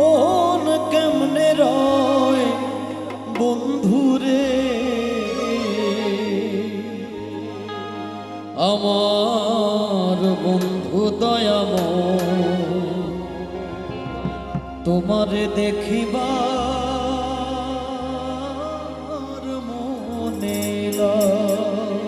ওন কেমনে রয় বন্ধুরে, আমার বন্ধু দয়াময় তোমারে দেখিবার মনে লয়।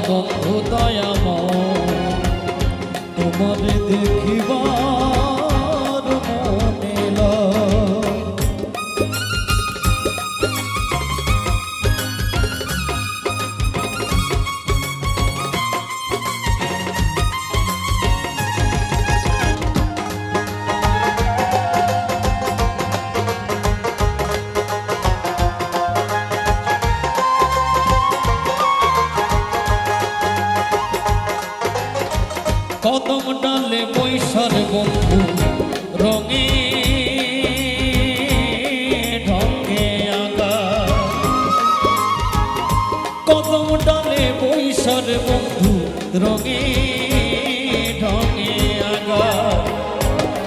বন্ধু দয়াময় তোমারে দেখিবার মনে লয়। কদম ডালে বৈশার বন্ধু রঙে ঢঙ্গে আগা, কদম ডালে বৈশার বন্ধু রঙে ঢঙ্গে আগা।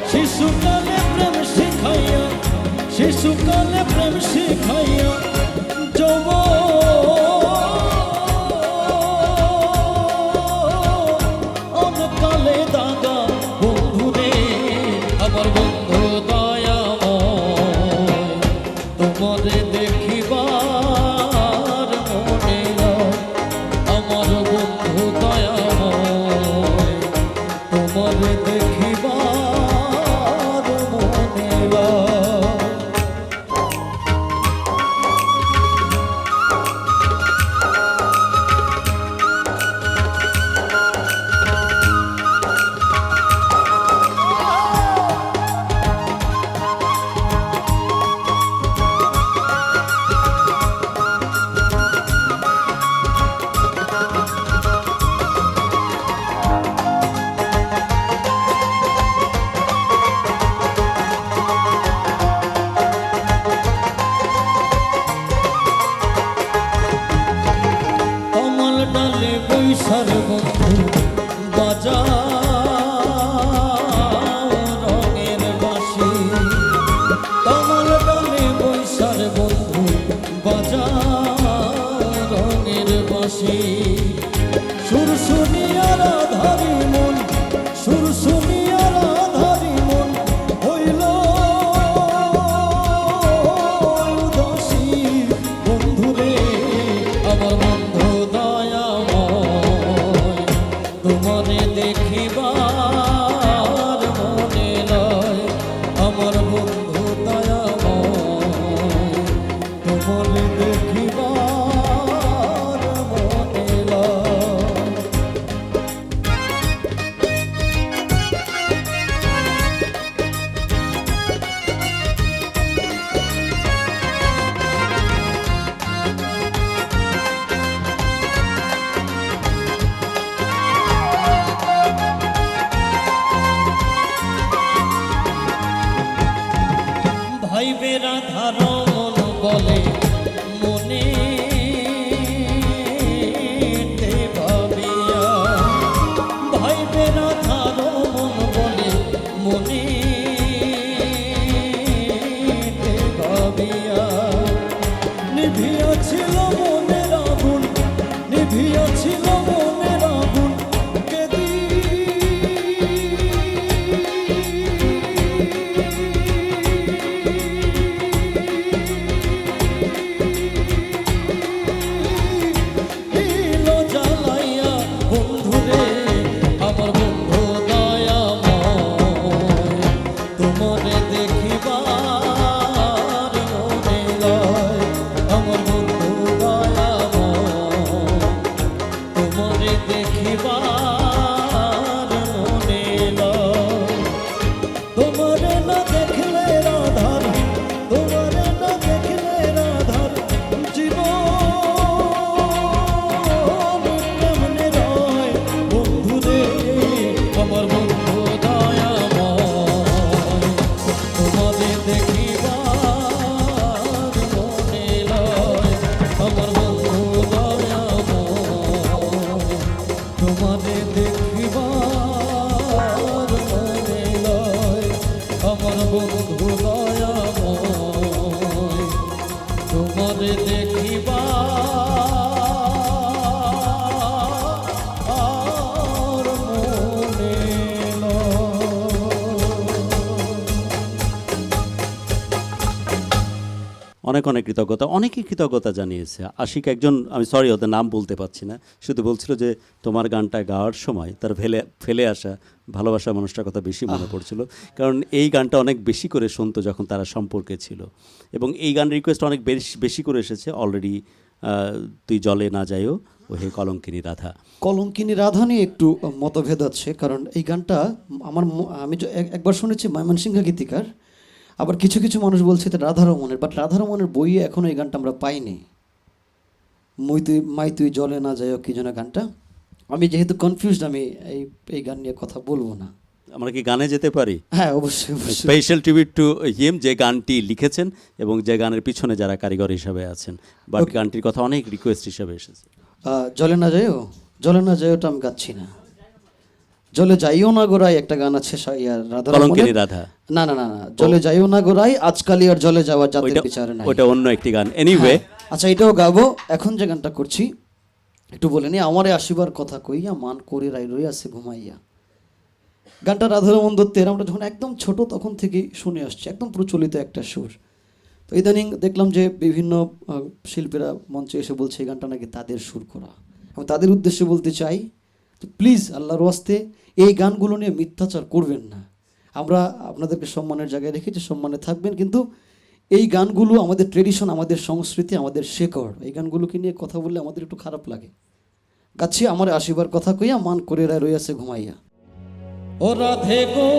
শিশুকালে প্রেম শিখাইয়া, শিশুকালে প্রেম শিখাইয়া কালে দাগা বন্ধু রে আমার বন্ধু দয়াময় তোমারে দেখিবার মনে লয়। আমার বন্ধু দয়াময় তোমারে দেখিবার মনে লয়। কমল ডালে বৈশার বন্ধু বাজাও রঙের বাঁশি, কমল ডালে বৈশার বন্ধু বাজাও রঙের বাঁশি। সুর শুনিয়া রাধারি মন, সুর শুনিয়া রাধারি মন হইল উদাসী বন্ধুরে আমার বন্ধু দয়াময় তোমারে দেখিবার মনে লয়। আমার বন্ধু দয়াময় তোমারে দেখিবার মনে লয়। ভাইবে রাধার মন বলে মনে ভাবিয়া, ভাইবে রাধার মন বলে মনে ভাবিয়া। নিভিয়াছিল মনের আগুন, নিভিয়াছিল মনের আগুন কেদি জ্বালাইয়া বন্ধুরে আমার বন্ধু দয়াময় তোমারে দেখিবার মনে লয়। আমার বন্ধু দয়াময় তোমারে দেখিবার মনে লয়। তোমারে না দেখলে রাধার, তোমারে না দেখলে রাধার জীবন কেমনে রয় বন্ধুরে আমার বন্ধু দয়াময় তোমারে দেখিবার মনে লয়। আমার বন্ধু দয়াময় তোমারে অনেক অনেক কৃতজ্ঞতা, অনেকেই কৃতজ্ঞতা জানিয়েছে। আশিক একজন, আমি সরি ওদের নাম বলতে পারছি না, শুধু বলছিল যে তোমার গানটা গাওয়ার সময় তার ফেলে আসা ভালোবাসা মানুষটার কথা বেশি মনে পড়ছিল, কারণ এই গানটা অনেক বেশি করে শুনতো যখন তারা সম্পর্কে ছিল। এবং এই গান রিকোয়েস্ট অনেক বেশি করে এসেছে অলরেডি। তুই জলে না যাইও ও হে কলঙ্কিনী রাধা। কলঙ্কিনী রাধা নিয়ে একটু মতভেদ আছে, কারণ এই গানটা আমি একবার শুনেছি ময়মনসিংহ গীতিকার, আবার কিছু কিছু মানুষ বলছে এটা রাধারমণের, বাট রাধারমণের বইয়ে এখনও এই গানটা আমরা পাইনি। মাই তুই জলে না যাইও কি যেন গানটা, আমি যেহেতু কনফিউজড, আমি এই গান নিয়ে কথা বলবো না। আমরা কি গানে যেতে পারি? হ্যাঁ, অবশ্যই অবশ্যই। স্পেশাল ট্রিবিউট টু হিম, যে গানটি লিখেছেন এবং যে গানের পিছনে যারা কারিগর হিসাবে আছেন, বাট গানটির কথা অনেক রিকোয়েস্ট হিসাবে এসেছে। জলে না যাইও, জলে না যাইওটা আমি গাচ্ছি না। জলে যাইও না গোরাই একটা গান আছে কলঙ্কিনী রাধা। না না না না, জলে যাইও না গোরাই আজকালই আর জলে যাওয়ার জাতের বিচারে নাই, ওটা অন্য একটি গান। এনিওয়ে, আচ্ছা এটাও গাবো। এখন যে গানটা করছি একটু বলে নি, আমারে আসিবার কথা কইয়া মান করে রাই রই আছে ঘুমাইয়া। গানটা রাধারমণ দত্তের, আমরা যখন একদম ছোট তখন থেকেই শুনে আসছি, একদম প্রচলিত একটা সুর। তো ইদানিং দেখলাম যে বিভিন্ন শিল্পীরা মঞ্চে এসে বলছে এই গানটা নাকি তাদের সুর করা। আমি তাদের উদ্দেশ্যে বলতে চাই, তো প্লিজ আল্লাহর ওয়াস্তে এই গানগুলো নিয়ে মিথ্যাচার করবেন না। আমরা আপনাদেরকে সম্মানের জায়গায় রেখেছি, সম্মানে থাকবেন, কিন্তু এই গানগুলো আমাদের ট্রেডিশন, আমাদের সংস্কৃতি, আমাদের শেকড়, এই গানগুলোকে নিয়ে কথা বললে আমাদের একটু খারাপ লাগে। গাচ্ছি আমার আসিবার কথা কইয়া মান করে রায় রইয়াছে ঘুমাইয়া। ও রাধে গো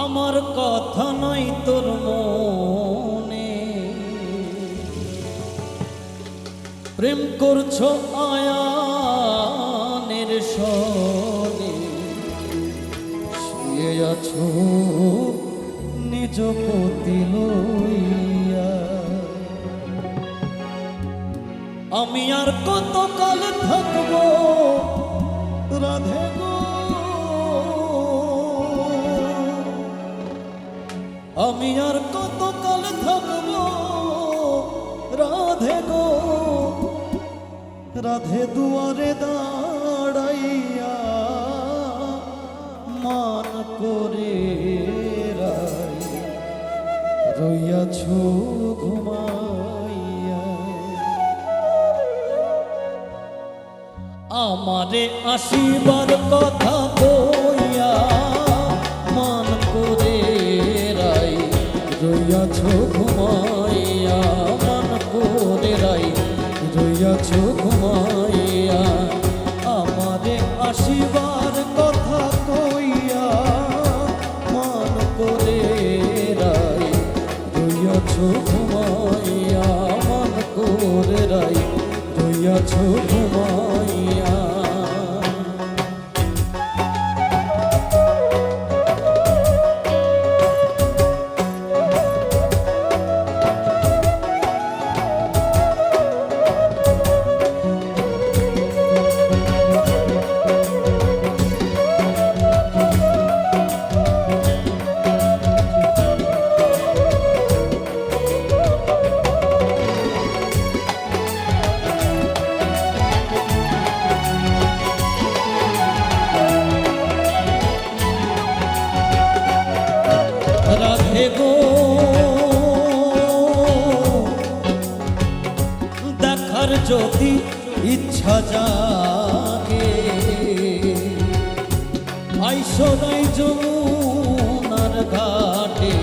আমার কথা নাই তোর মনে, প্রেম করছো আয়ানের সনে, শুয়ে আছো নিজ পতি লইয়া। আমি আর কত কাল থাকবো রাধে গো, আমি আর কত কাল থাকবো রাধে গো, রাধে দুয়ারে দাঁড়াইয়া মান করে রাই রইয়াছো ঘুমাইয়া। আমারে আসিবার কথা কইয়া মান করে রাই রইয়াছো ঘুমাইয়া, মান করে রাই রইয়াছো ঘুমাইয়া। আমারে আসিবার কথা কইয়া মান করে রাই রইয়াছো ঘুমাইয়া, মান করে রাই রইয়াছো ঘুমাইয়া। রাধে গো দেখার যদি ইচ্ছা জাগে, আইসো নাই যমুনার ঘাটে,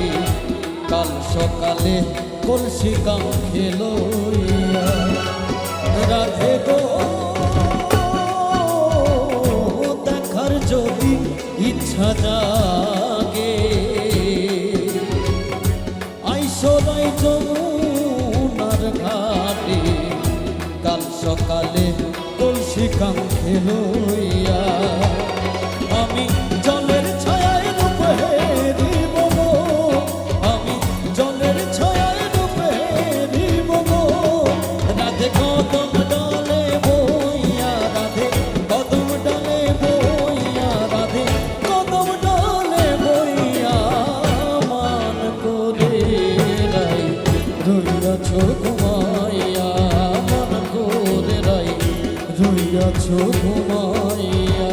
কাল সকালে কলসি কাঁখে লইয়া। রাধে গো দেখার যদি ইচ্ছা জাগে, আইসো নাই যমুনার ঘাটে, কাল সকালে কলসি কাঁখে লইয়া। আমি জলের ছায়ায় রূপ হেরিব গো, আমি জলের ছায়ায় রূপ হেরিব গো, রাধে কদম ডালে বইয়া, রাধে কদম ডালে বইয়া, রাধে কদম ডালে বইয়া মান করে রাই রইয়াছো ঘুমাইয়া, মান করে রাই রইয়াছো ঘুমাইয়া।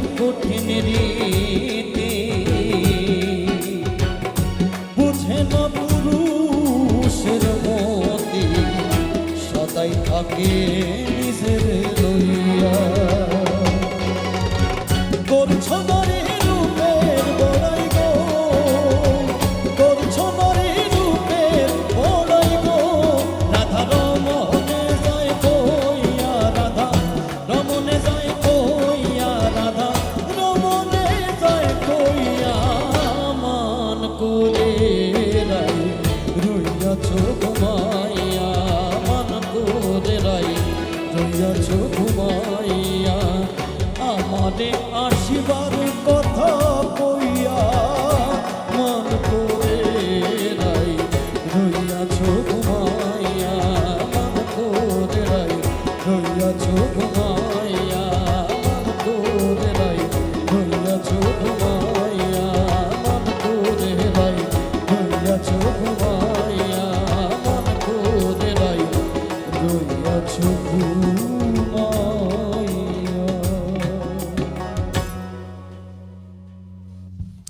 কঠিন কঠিন রীতি বুঝে না পুরুষের মতি সদাই থাকে নিজের লইয়া করছো নারী রূপের বড়াই গো করছো নারী রূপের বড়াই গো রাধা রমনে যায় কইয়া রাধা রমনে যায় কইয়া রাধা রমনে যায় কইয়া মান করে রাই রইয়াছো ঘুমাইয়া মান করে রাই রইয়াছো ঘুমাইয়া আমারে আসিবার কথা কইয়া মন করে রাই রইয়াছো ঘুমাইয়া মন করে রাই রইয়াছো ঘুমাইয়া মন করে রাই রইয়াছো ঘুমাইয়া মন করে রাই রইয়াছো ঘুমাইয়া মন করে রাই রইয়াছো ঘুমাইয়া।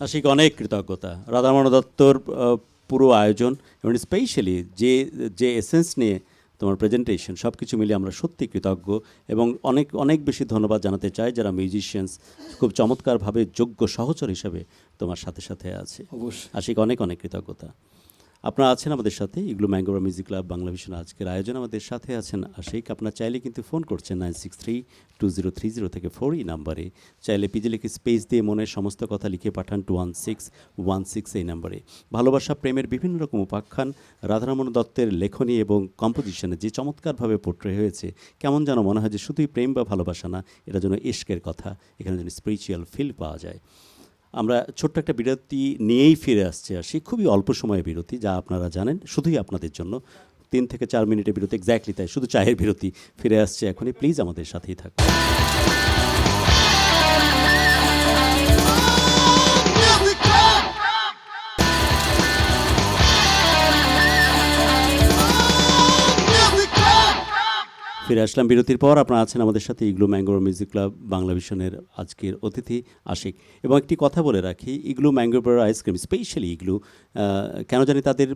আশিক অনেক কৃতজ্ঞতা রাধারমণ দত্তর পুরো আয়োজন এবং স্পেশালি যে যে এসেন্স নিয়ে তোমার প্রেজেন্টেশন সব কিছু মিলিয়ে আমরা সত্যি কৃতজ্ঞ এবং অনেক অনেক বেশি ধন্যবাদ জানাতে চাই যারা মিউজিশিয়ানস খুব চমৎকারভাবে যোগ্য সহচর হিসেবে তোমার সাথে সাথে আছে। অবশ্যই। আশিক অনেক অনেক কৃতজ্ঞতা। আপনারা আছেন আমাদের সাথে ইগলু ম্যাঙ্গোরা মিউজিক ক্লাব বাংলা ভিশন আজকের আয়োজন আমাদের সাথে আছেন আশিক। আপনার চাইলে কিন্তু ফোন করছেন 963203 থেকে 4 এই নাম্বারে, চাইলে পিজি লিখে স্পেস দিয়ে মনের সমস্ত কথা লিখে পাঠান 21616 এই নাম্বারে। ভালোবাসা প্রেমের বিভিন্ন রকম উপাখ্যান রাধারমণ দত্তের লেখনী এবং কম্পোজিশনে যে চমৎকারভাবে পোট্রে হয়েছে, কেমন যেন মনে হয় যে শুধুই প্রেম বা ভালোবাসা না, এটা যেন ইশকের কথা, এখানে যেন স্পিরিচুয়াল ফিল পাওয়া যায়। আমরা ছোট্ট একটা বিরতি নিয়েই ফিরে আসছি আসি, খুবই অল্প সময়ের বিরতি যা আপনারা জানেন, শুধুই আপনাদের জন্য 3 থেকে 4 মিনিটের বিরতি, এক্স্যাক্টলি তাই, শুধু চায়ের বিরতি। ফিরে আসছে এখনই, প্লিজ আমাদের সাথেই থাকুন। ফিরে আসলাম বিরতির পর। আপনারা আছেন আমাদের সাথে ইগলু ম্যাঙ্গোর মিউজিক ক্লাব বাংলা ভিশনের আজকের অতিথি আশিক। এবং একটি কথা বলে রাখি, ইগলু ম্যাঙ্গোর আইসক্রিম স্পেশালি ইগলু কেন জানি তাদের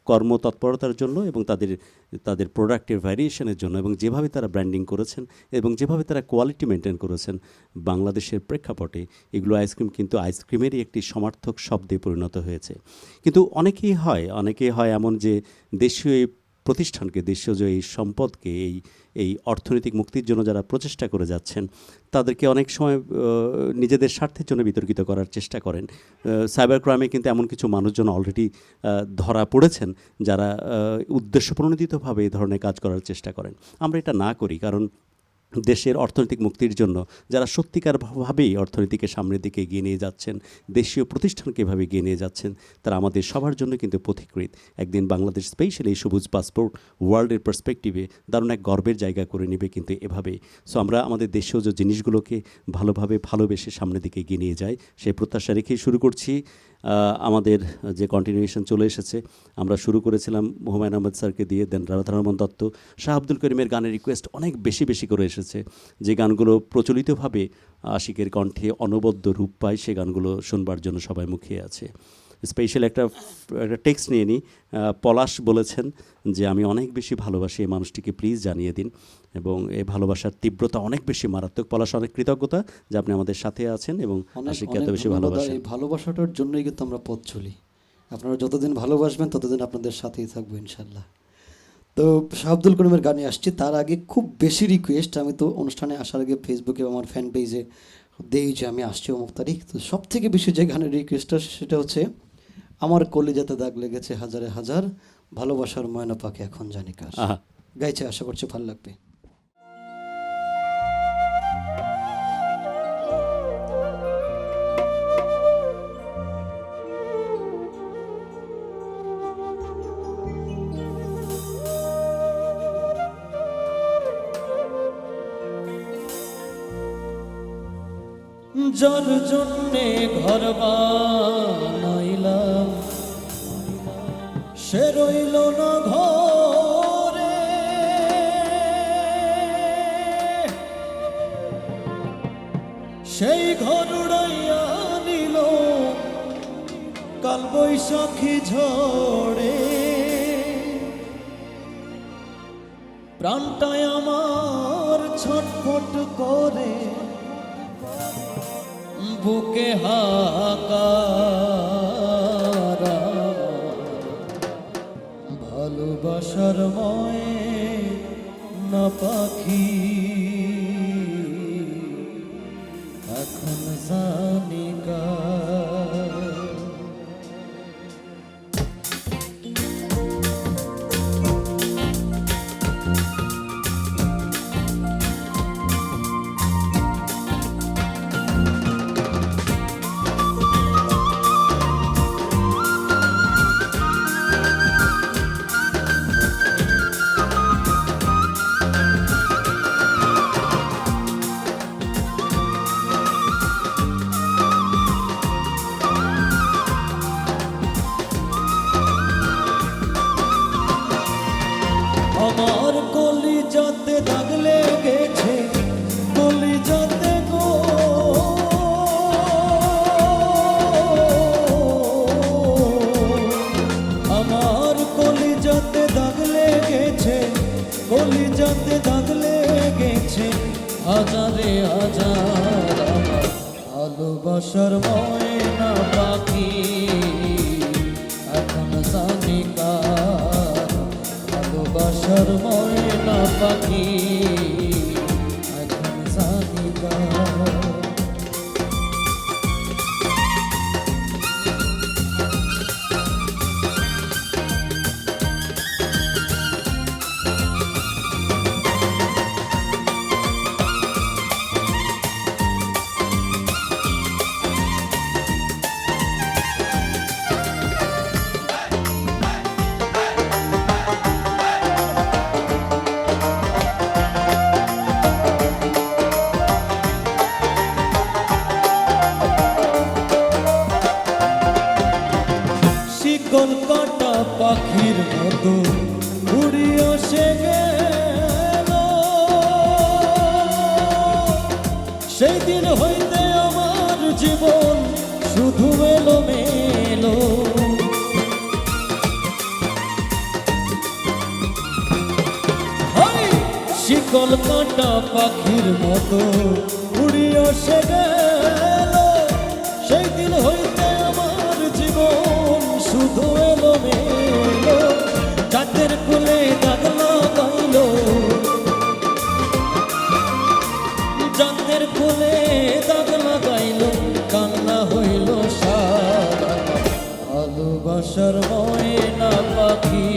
কর্মতৎপরতার জন্য এবং তাদের প্রোডাক্টের ভ্যারিয়েশনের জন্য এবং যেভাবে তারা ব্র্যান্ডিং করেছেন এবং যেভাবে তারা কোয়ালিটি মেনটেন করেছেন বাংলাদেশের প্রেক্ষাপটে, এগুলো আইসক্রিম কিন্তু আইসক্রিমেরই একটি সমার্থক শব্দে পরিণত হয়েছে। কিন্তু অনেকেই হয় এমন যে দেশীয় এই প্রতিষ্ঠানকে, দেশীয় যে এই সম্পদকে, এই অর্থনৈতিক মুক্তির জন্য যারা প্রচেষ্টা করে যাচ্ছেন, তাদেরকে অনেক সময় নিজেদের স্বার্থের জন্য বিতর্কিত করার চেষ্টা করেন। সাইবার ক্রাইমে কিন্তু এমন কিছু মানুষজন অলরেডি ধরা পড়েছেন যারা উদ্দেশ্যপ্রণোদিতভাবে এই ধরনের কাজ করার চেষ্টা করেন। আমরা এটা না করি, কারণ দেশের অর্থনৈতিক মুক্তির জন্য যারা সত্যিকারভাবেই অর্থনীতিকে সামনের দিকে এগিয়ে নিয়ে যাচ্ছেন, দেশীয় প্রতিষ্ঠানকে এভাবে এগিয়ে নিয়ে যাচ্ছেন, তারা আমাদের সবার জন্য কিন্তু পথিকৃৎ। একদিন বাংলাদেশ স্পেশালি এই সবুজ পাসপোর্ট ওয়ার্ল্ডের পার্সপেক্টিভে দারুণ এক গর্বের জায়গা করে নেবে কিন্তু এভাবে। সো আমরা আমাদের দেশীয় যে জিনিসগুলোকে ভালোভাবে ভালোবেসে সামনের দিকে এগিয়ে নিয়ে যাই, সেই প্রত্যাশা রেখেই শুরু করছি। আমাদের যে কন্টিনিউয়েশন চলে এসেছে, আমরা শুরু করেছিলাম হুমায়ুন আহমেদ স্যারকে দিয়ে, দেন রাধারমণ দত্ত, শাহ আব্দুল করিমের গানের রিকোয়েস্ট অনেক বেশি করে এসেছে। যে গানগুলো প্রচলিতভাবে আশিকের কণ্ঠে অনবদ্য রূপ পায়, সে গানগুলো শুনবার জন্য সবাই মুখিয়ে আছে। স্পেশাল একটা টেক্সট নিয়ে নিই। পলাশ বলেছেন যে আমি অনেক বেশি ভালোবাসি এই মানুষটিকে, প্লিজ জানিয়ে দিন। এবং এই ভালোবাসার তীব্রতা অনেক বেশি মারাত্মক। পলাশ, অনেক কৃতজ্ঞতা যে আপনি আমাদের সাথে আছেন এবং আশিককে এত বেশি ভালোবাসেন। এই ভালোবাসাটার জন্যই কিন্তু আমরা পথ চলি। আপনারা যতদিন ভালোবাসবেন ততদিন আপনাদের সাথেই থাকবো ইনশাল্লাহ। তো শাহ আব্দুল করিমের গানে আসছি, তার আগে খুব বেশি রিকোয়েস্ট, আমি তো অনুষ্ঠানে আসার আগে ফেসবুকে আমার ফ্যান পেজে দেই যে আমি আসছি অমুক তারিখ। তো সব থেকে বেশি যে গানের রিকোয়েস্টটা সেটা হচ্ছে আমার কলিজাতে দাগ লেগেছে হাজারে হাজার, ভালোবাসার ময়না পাখি এখন জানি কার। গাইছে, আশা করছি ভালো লাগবে। যার জন্যে ঘর বানাইলাম সে রইল না ঘরে, সেই ঘর উড়াইয়া নিল কাল বৈশাখী ঝড়ে, প্রাণটায় আমার ছটফট করে, বুকে হাহাকার, ভালোবাসার ময়ে না পাখি এখন জানি কার। আমার কলিজাতে দাগ লেগেছে, কলিজাতে গো, আমার কলিজাতে দাগ লেগেছে, কলিজাতে দাগ লেগেছে, হাজারে হাজার আমার ভালোবাসার ময়না পাখি এখন জানি কার। ভালোবাসার ময়না পাখি এখন জানি কার। শিকল কাটা পাখির মতো উড়িয়া সে গেল, সেই দিন হইতে আমার জীবন শুধু এলো মেলো। শিকল কাটা পাখির মতো উড়িয়া সে গেল, সেই দিন হইতে আমার জীবন শুধু এলো মেলো। চাঁদের কোলে দাগ লাগাইল, চাঁদের কোলে দাগ লাগাইল, কান্না হইল সারা। ভালোবাসার ময়না পাখি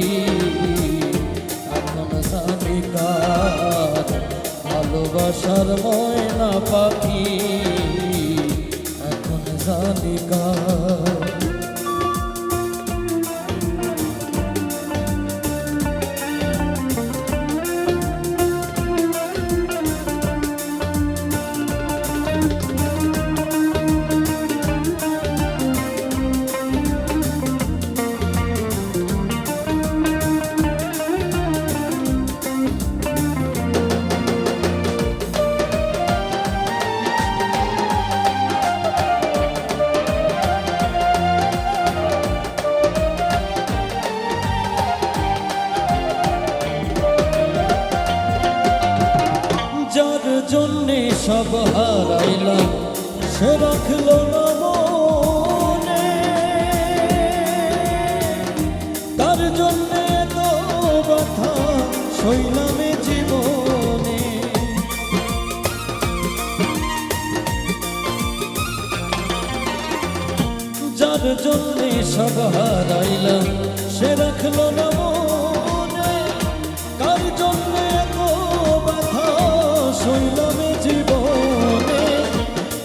এখন জানি কার। ভালোবাসার ময়না পাখি এখন জানি কার। যার জন্যে সব হারাইলাম সে রাখলো না মনে, তার জন্যে তো ব্যথা সইলাম এ জীবনে। যার জন্যে সব হারাইলাম সে রাখলো না মনে, কার জন্যে তো ব্যথা সইলাম এ জীবনে।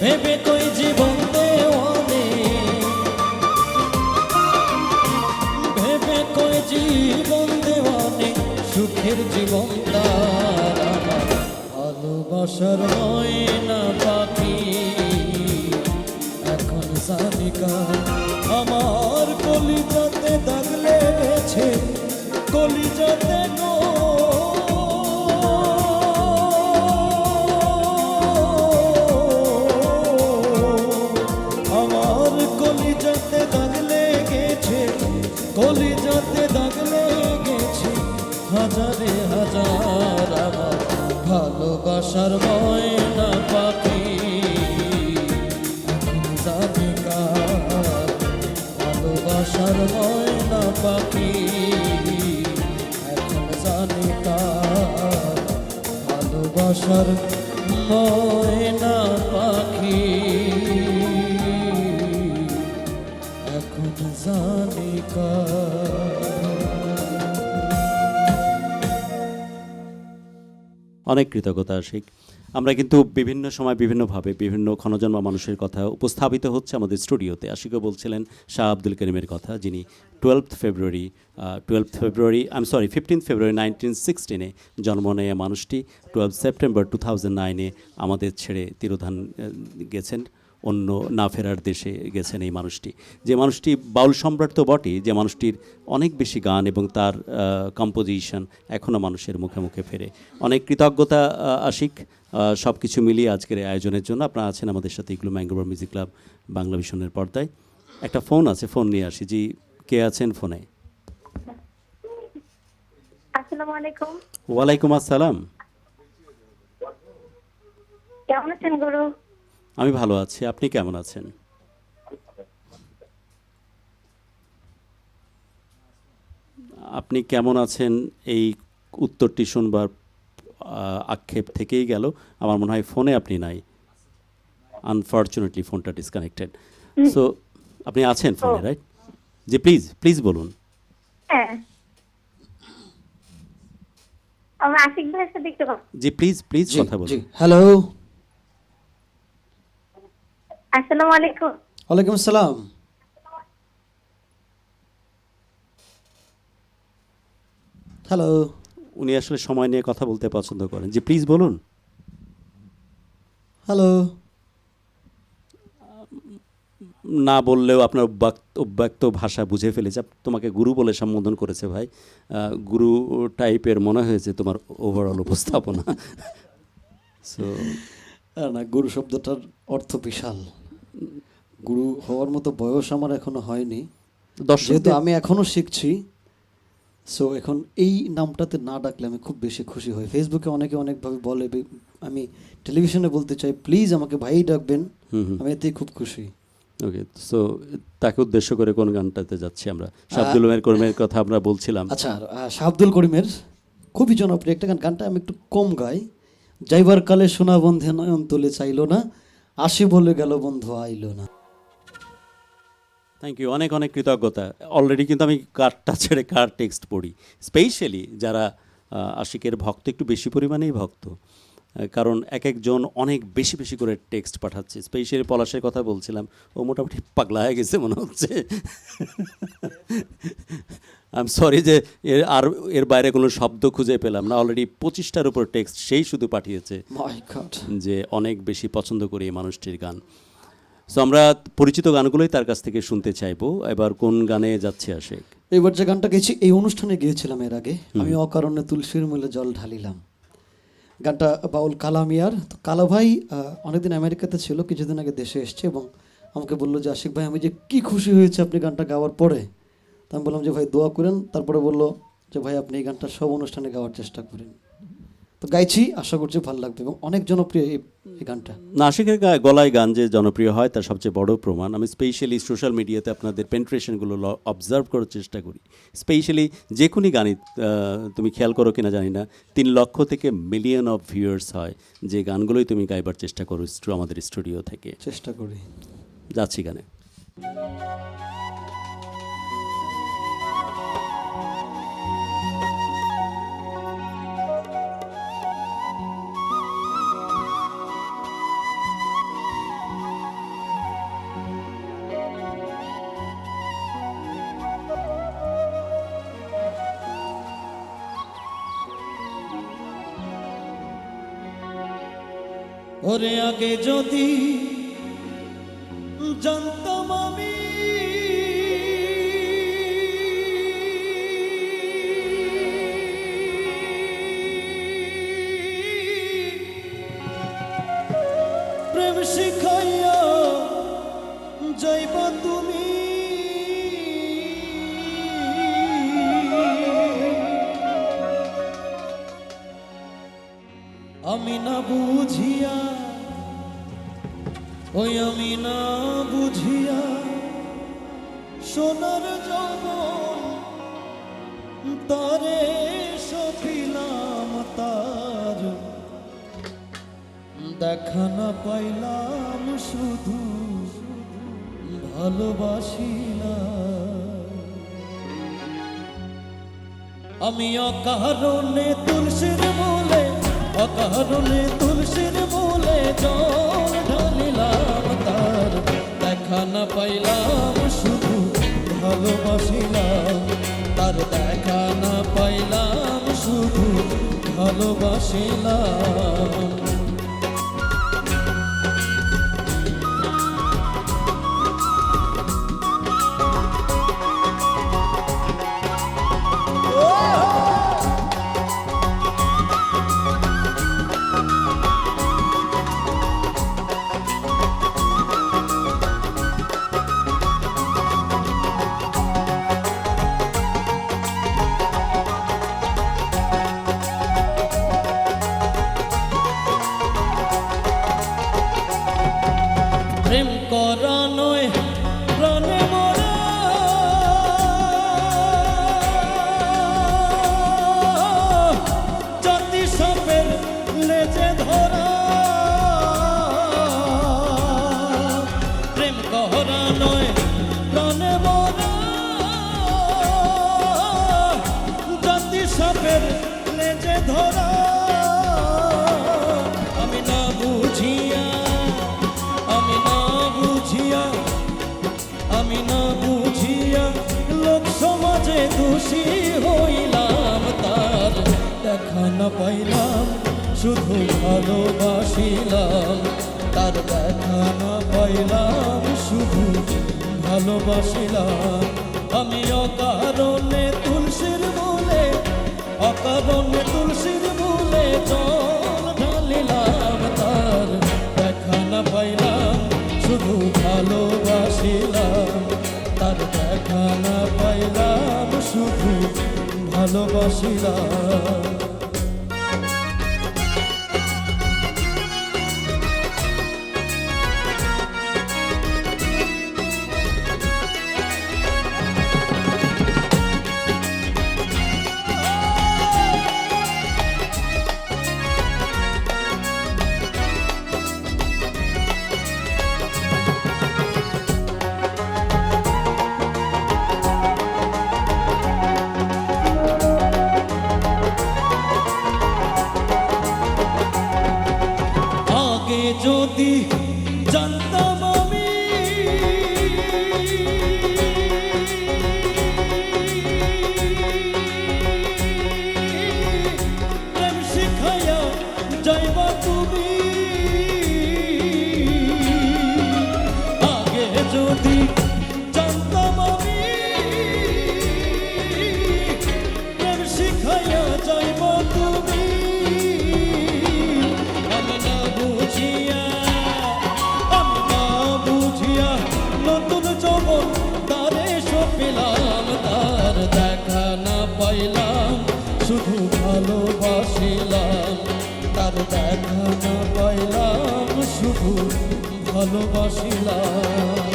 ভেবে কই জীবন দেওয়ানে, ভেবে কই জীবন দেওয়ানে, সুখের জীবন তার আমার। ভালোবাসার ময়না পাখি এখন জানি কার। আমার কলিজাতে দাগ লেগেছে, কলিজাতে গো, ভালোবাসার ময়না পাখি এখন জানি কার, ভালোবাসার ময়না পাখি এখন জানি কার, ভালোবাসার ময়না পাখি এখন জানি কার। অনেক কৃতজ্ঞতা আশিক। আমরা কিন্তু বিভিন্ন সময় বিভিন্নভাবে বিভিন্ন ক্ষণজন্মা মানুষের কথা উপস্থাপিত হচ্ছে আমাদের স্টুডিওতে। আশিকও বলছিলেন শাহ আব্দুল করিমের কথা, যিনি 12th ফেব্রুয়ারি 15th ফেব্রুয়ারি 1916 জন্ম নেয়া মানুষটি 12 সেপ্টেম্বর 2009 আমাদের ছেড়ে তিরোধান গেছেন, অন্য না ফেরার দেশে গেছেন এই মানুষটি। যে মানুষটি বাউল সম্রাট তো বটেই, যে মানুষটির অনেক বেশি গান এবং তার কম্পোজিশন এখনও মানুষের মুখে মুখে ফেরে। অনেক কৃতজ্ঞতা আশিক সব কিছু মিলিয়ে আজকের এই আয়োজনের জন্য। আপনারা আছেন আমাদের সাথে Igloo mango bar music club Bangla ভিশনের পর্দায়। একটা ফোন আছে, ফোন নিয়ে আসি। জি, কে আছেন ফোনে? আসসালামু আলাইকুম। ওয়ালাইকুম আসসালাম। কেমন আছেন গুরু? আমি ভালো আছি, আপনি কেমন আছেন? আপনি কেমন আছেন এই উত্তরটি শুনবার আক্ষেপ থেকেই গেল। আমার মনে হয় ফোনে আপনি নাই, আনফর্চুনেটলি ফোনটা ডিসকানেক্টেড। সো আপনি আছেন ফোনে, রাইট? জি, প্লিজ প্লিজ বলুন। হ্যাঁ, আমি আশিক ভাইয়ের সাথে একটু কথা। জি প্লিজ প্লিজ জি কথা বলুন। জি, হ্যালো, আসসালামু আলাইকুম। ওয়ালাইকুম আসসালাম। হ্যালো, উনি আসলে সময় নিয়ে কথা বলতে পছন্দ করেন। জি প্লিজ বলুন। হ্যালো, না বললেও আপনার অব্যক্ত ভাষা বুঝে ফেলেছে। তোমাকে গুরু বলে সম্বোধন করেছে ভাই। গুরু টাইপের মনে হয়েছে তোমার ওভারঅল উপস্থাপনা। সো না, গুরু শব্দটার অর্থ বিশাল। গুরু হওয়ার মতো বয়স আমার এখনো হয়নি, যেহেতু দর্শকদের আমি এখনো শিখছি। সো এখন এই নামটাতে না ডাকলে আমি খুব বেশি খুশি হই। ফেসবুকে অনেকে অনেকভাবে বলে, আমি টেলিভিশনে বলতে চাই প্লিজ আমাকে ভাই ডাকবেন, আমি এতেই খুব খুশি। ওকে, সো তাকে উদ্দেশ্য করে কোন গানটাতে যাচ্ছি আমরা? শাব্দুল করিমের কথা আমরা বলছিলাম। আচ্ছা, শাহ আব্দুল করিমের খুবই জনপ্রিয় একটা গান। গানটা আমি একটু কম গাই। যাইবার কালে সোনা বন্ধে নয়ন তুলে চাইলো না, আসি বলে গেল বন্ধু আইলো না। থ্যাংক ইউ, অনেক অনেক কৃতজ্ঞতা। অলরেডি কিন্তু আমি কারটা ছেড়ে কার টেক্সট পড়ি, স্পেশালি যারা আশিকের ভক্ত, একটু বেশি পরিমাণেই ভক্ত, কারণ এক একজন অনেক বেশি বেশি করে টেক্সট পাঠাচ্ছে। স্পেশালি পলাশের কথা বলছিলাম, ও মোটামুটি পাগলা হয়ে গেছে মনে হচ্ছে। আই এম সরি যে এর বাইরে কোনো শব্দ খুঁজে পেলাম না। অলরেডি 25টার উপর টেক্সট সেই শুধু পাঠিয়েছে মাই গড, যে অনেক বেশি পছন্দ করি এই মানুষটির গান। সো আমরা পরিচিত গানগুলোই তার কাছ থেকে শুনতে চাইবো। এবার কোন গানে যাচ্ছে আশিক? এবার যে গানটা গেয়েছি এই অনুষ্ঠানে গিয়েছিলাম এর আগে, আমি অকারণে তুলসীর মূলে জল ঢালিলাম। গানটা বাউল কালামিয়ার। তো কালা ভাই অনেকদিন আমেরিকাতে ছিল, কিছুদিন আগে দেশে এসছে এবং আমাকে বললো যে আশিক ভাই আমি যে কি খুশি হয়েছে আপনি গানটা গাওয়ার পরে। তো আমি বললাম যে ভাই দোয়া করেন। তারপরে বললো যে ভাই আপনি এই গানটা সব অনুষ্ঠানে গাওয়ার চেষ্টা করেন। তো গাইছি, আশা করছি ভালো লাগবে এবং অনেক জনপ্রিয় এই গানটা। না, আশিকের গলায় গান যে জনপ্রিয় হয় তার সবচেয়ে বড় প্রমাণ আমি স্পেশালি সোশ্যাল মিডিয়াতে আপনাদের পেনিট্রেশনগুলো অবজার্ভ করার চেষ্টা করি। স্পেশালি যে কোনো গানই তুমি খেয়াল করো কিনা জানি না, 3 লক্ষ থেকে মিলিয়ন অফ ভিউয়ার্স হয় যে গানগুলোই তুমি গাইবার চেষ্টা করো আমাদের স্টুডিও থেকে। চেষ্টা করি। যাচ্ছি গানে। ওরে আগে যদি জানতাম আমি প্রেম শিখাইয়া যাইবা তুমি, আমি না বুঝিয়া, ওই আমি না বুঝিয়া সোনার যৌবন তারে সপিলাম, তার দেখা না পাইলাম শুধু ভালোবাসিলাম। আমি অকারণে তুলসীর মূলে, অকারণে তুলসীর মূলে জল ঢালিলাম, তার দেখা না পাইলাম শুধু ভালোবাসিলাম, তার দেখা না পাইলাম শুধু ভালোবাসিলাম। প্রেম করা নয় প্রাণে মরা, জাতি সাপের লেজে ধরা। প্রেম করা নয় প্রাণে মরা, জাতি সাপের লেজে ধরা। আমি না বুঝিয়া, আমি না বুঝিয়া, আমি না বুঝিয়া লোক সমাজে দোষী হইলাম, তার দেখা না পাইলাম শুধু ভালোবাসিলাম, তার দেখা না পাইলাম শুধু ভালোবাসিলাম। আমি অকারণে তুলসীর মূলে, অকারণে তুলসীর মূলে জল ঢালিলাম, তার দেখা না পাইলাম শুধু ভালোবাসিলাম, তার দেখা না পাইলাম শুধু ভালোবাসিলাম। আগে যদি জানতাম আমি প্রেম শিখাইয়া যাইবা তুমি, আগে যদি জানতাম আমি প্রেম শিখাইয়া যাইবা তুমি। আমি না বুঝিয়া, আমি না বুঝিয়া নতুন যৌবন তারে সপিলাম, তার দেখা না পাইলাম শুধু ভালোবাসিলাম, তার দেখা না পাইলাম শুধু ভালোবাসিলাম।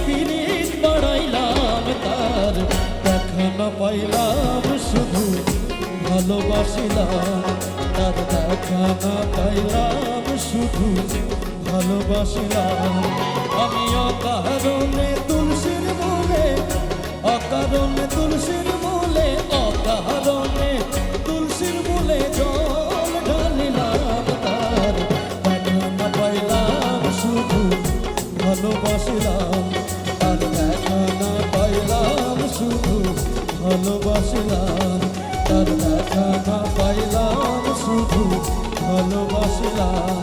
পিরিত বাড়াইলাম তার দেখা না পাইলাম শুধু ভালোবাসিলাম তার দেখা না পাইলাম শুধু ভালোবাসিলাম আমি অকারণে তুলসীর মূলে অকারণে তুলসীর মূলে অকারণে তুলসীর মূলে জল ঢালিলাম তার দেখা না পাইলাম শুধু ভালোবাসিলাম তার দেখা না পাইলাম শুধু ভালোবাসিলাম তার দেখা না পাইলাম শুধু ভালোবাসিলাম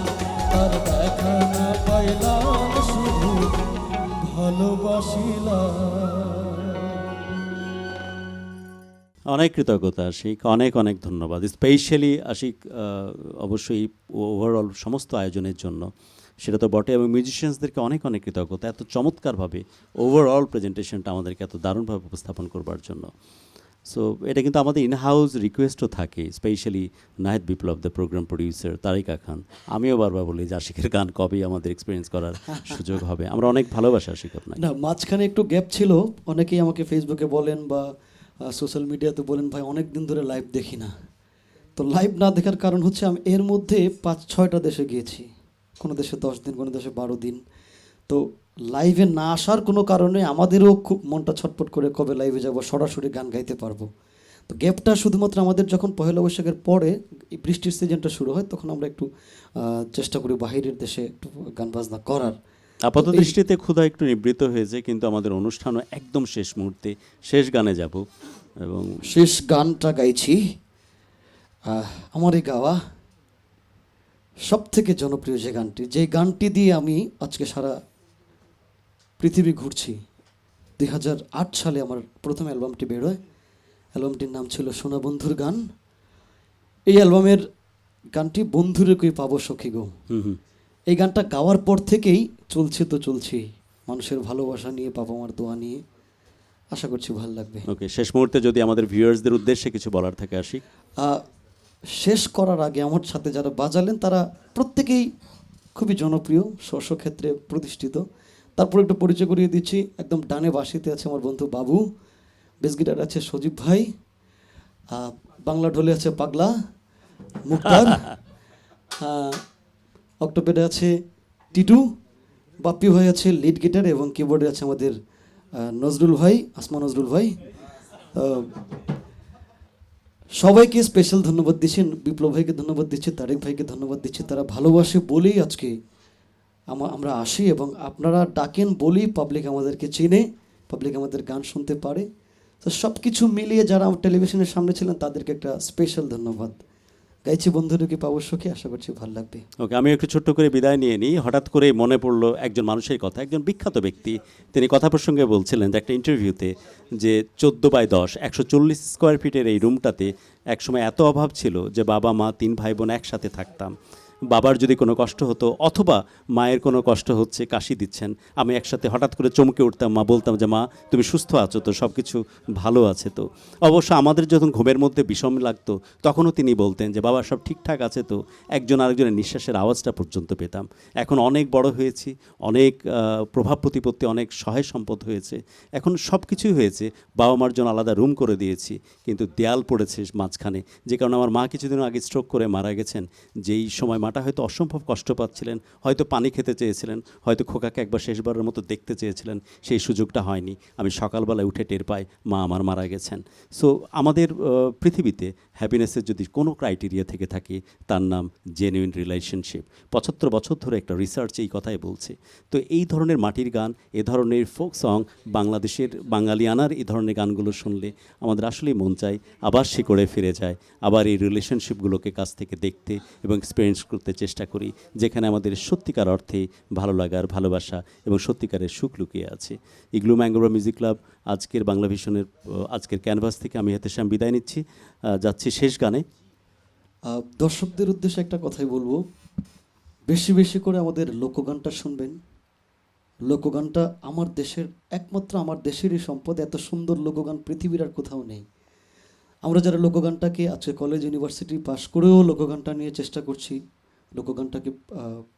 তার দেখা না পাইলাম শুধু ভালোবাসিলাম। অনেক কৃতজ্ঞতা আশিক, অনেক অনেক ধন্যবাদ। স্পেশালি আশিক অবশ্যই ওভারঅল সমস্ত আয়োজনের জন্য সেটা তো বটে, এবং মিউজিশিয়ানসদেরকে অনেক অনেক কৃতজ্ঞতা এত চমৎকারভাবে ওভারঅল প্রেজেন্টেশনটা আমাদেরকে এত দারুণভাবে উপস্থাপন করবার জন্য। সো এটা কিন্তু আমাদের ইনহাউস রিকোয়েস্টও থাকে, specially Nahid Biplob the programme producer, Tarika Khan. আমিও বারবার বলি যে আশিকের গান কবেই আমাদের এক্সপিরিয়েন্স করার সুযোগ হবে। আমরা অনেক ভালোবাসি আশিক আপনাকে। না, মাঝখানে একটু গ্যাপ ছিল। অনেকেই আমাকে ফেসবুকে বলেন বা সোশ্যাল মিডিয়াতে বলেন, ভাই অনেক দিন ধরে লাইভ দেখি না। তো লাইভ না দেখার কারণ হচ্ছে আমি এর মধ্যে 5-6টা দেশে গিয়েছি, কোনো দেশে 10 দিন, কোনো দেশে 12 দিন। তো লাইভে না আসার কোনো কারণে আমাদেরও খুব মনটা ছটফট করে কবে লাইভে যাব, সরাসরি গান গাইতে পারবো। তো গ্যাপটা শুধুমাত্র আমাদের যখন পহেলা বৈশাখের পরে এই বৃষ্টির সিজনটা শুরু হয়, তখন আমরা একটু চেষ্টা করি বাইরের দেশে একটু গান বাজনা করার। আপাত দৃষ্টিতে ক্ষুধা একটু নিবৃত হয়েছে, কিন্তু আমাদের অনুষ্ঠানও একদম শেষ মুহূর্তে শেষ গানে যাব, এবং শেষ গানটা গাইছি আমার এই গাওয়া সব থেকে জনপ্রিয় যে গানটি, যে গানটি দিয়ে আমি আজকে সারা পৃথিবী ঘুরছি। 2008 সালে আমার প্রথম অ্যালবামটি বেরোয়। অ্যালবামটির নাম ছিল সোনা বন্ধুর গান। এই অ্যালবামের গানটি বন্ধুরে কই পাবো সখী গো। এই গানটা গাওয়ার পর থেকেই চলছে তো চলছি, মানুষের ভালোবাসা নিয়ে, বাবা মার দোয়া নিয়ে। আশা করছি ভালো লাগবে। ওকে, শেষ মুহূর্তে যদি আমাদের ভিউয়ার্সদের উদ্দেশ্যে কিছু বলার থাকে আশিক। শেষ করার আগে আমার সাথে যারা বাজালেন তারা প্রত্যেকেই খুবই জনপ্রিয়, স্ব ক্ষেত্রে প্রতিষ্ঠিত। তারপর একটু পরিচয় করিয়ে দিচ্ছি। একদম ডানে বাঁশিতে আছে আমার বন্ধু বাবু, বেস গিটারে আছে সজীব ভাই, বাংলা ঢোলে আছে পাগলা মুক্তার, অক্টোপেডে আছে টিটু, বাপ্পি ভাই আছে লিড গিটার, এবং কিবোর্ডে আছে আমাদের নজরুল ভাই, আসমা নজরুল ভাই। সবাইকে স্পেশাল ধন্যবাদ দিচ্ছি, বিপ্লব ভাইকে ধন্যবাদ দিচ্ছি, তারেক ভাইকে ধন্যবাদ দিচ্ছি। তারা ভালোবাসে বলেই আজকে আমরা আসি, এবং আপনারা ডাকেন বলেই পাবলিক আমাদেরকে চিনে, পাবলিক আমাদের গান শুনতে পারে। তো সব কিছু মিলিয়ে যারা আমার টেলিভিশনের সামনে ছিলেন তাদেরকে একটা স্পেশাল ধন্যবাদ। গাইছি বন্ধুরে কি পাবো সখী, আশা করছি ভালো লাগবে। ওকে, আমি একটু ছোট্ট করে বিদায় নিয়ে নিই। হঠাৎ করে মনে পড়লো একজন মানুষের কথা, একজন বিখ্যাত ব্যক্তি। তিনি কথা প্রসঙ্গে বলছিলেন যে একটা ইন্টারভিউতে যে 14x10 140 স্কোয়ার ফিটের এই রুমটাতে একসময় এত অভাব ছিল যে বাবা মা 3 ভাই বোন একসাথে থাকতাম। বাবার যদি কোনো কষ্ট হতো অথবা মায়ের কোনো কষ্ট হচ্ছে, কাশি দিচ্ছেন, আমি একসাথে হঠাৎ করে চমকে উঠতাম, মা বলতাম যে মা তুমি সুস্থ আছো তো, সব কিছু ভালো আছে তো। অবশ্য আমাদের যখন ঘুমের মধ্যে বিষম লাগতো তখনও তিনি বলতেন যে বাবা সব ঠিকঠাক আছে তো, একজন আরেকজনের নিঃশ্বাসের আওয়াজটা পর্যন্ত পেতাম। এখন অনেক বড় হয়েছি, অনেক প্রভাব প্রতিপত্তি, অনেক সহায় সম্পদ হয়েছে, এখন সব কিছুই হয়েছে, বাবা মার জন্য আলাদা রুম করে দিয়েছি, কিন্তু দেয়াল পড়েছে মাঝখানে, যে কারণে আমার মা কিছুদিন আগে স্ট্রোক করে মারা গেছেন। যেই সময় মাটা হয়তো অসম্ভব কষ্ট পাচ্ছিলেন, হয়তো পানি খেতে চেয়েছিলেন, হয়তো খোকাকে একবার শেষবারের মতো দেখতে চেয়েছিলেন, সেই সুযোগটা হয়নি। আমি সকালবেলায় উঠে টের পাই মা আমার মারা গেছেন। সো আমাদের পৃথিবীতে হ্যাপিনেসের যদি কোনো ক্রাইটেরিয়া থেকে থাকে তার নাম জেনুইন রিলেশনশিপ। 75 বছর ধরে একটা রিসার্চ এই কথাই বলছে। তো এই ধরনের মাটির গান, এ ধরনের ফোক সং, বাংলাদেশের বাঙালিয়ানার এই ধরনের গানগুলো শুনলে আমাদের আসলেই মন চায় আবার শিকড়ে ফিরে যায়, আবার এই রিলেশনশিপগুলোকে কাছ থেকে দেখতে এবং এক্সপিরিয়েন্স করতে চেষ্টা করি, যেখানে আমাদের সত্যিকার অর্থে ভালো লাগার, ভালোবাসা এবং সত্যিকারের সুখ লুকিয়ে আছে। ইগলু ম্যাঙ্গোরা মিউজিক ক্লাব আজকের বাংলা ভিশনের আজকের ক্যানভাস থেকে আমি হেতেশাম বিদায় নিচ্ছি, যাচ্ছি শেষ গানে। দর্শকদের উদ্দেশ্যে একটা কথাই বলবো, বেশি বেশি করে আমাদের লোকগানটা শুনবেন। লোকগানটা আমার দেশের, একমাত্র আমার দেশেরই সম্পদ। এত সুন্দর লোকগান পৃথিবীর আর কোথাও নেই। আমরা যারা লোকগানটাকে আজকে কলেজ ইউনিভার্সিটি পাশ করেও লোকগানটা নিয়ে চেষ্টা করছি, লোকগানটাকে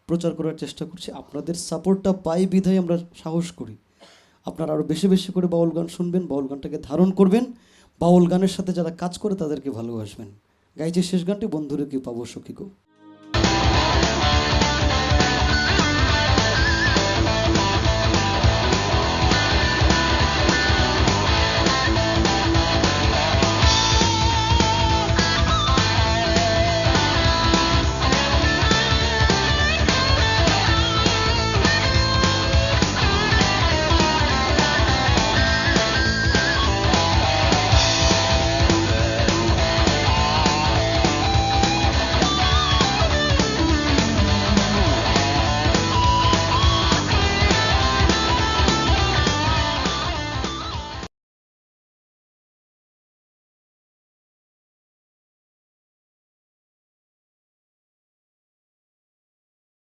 প্রচার করার চেষ্টা করছি, আপনাদের সাপোর্টটা পাই বিধায় আমরা সাহস করি। আপনারা আরও বেশি বেশি করে বাউল গান শুনবেন, বাউল গানটাকে ধারণ করবেন, বাউল গানের সাথে যারা কাজ করে তাদেরকে ভালোবাসবেন। গাইছে শেষ গানটি বন্ধুরে কি পাবো সখী গো।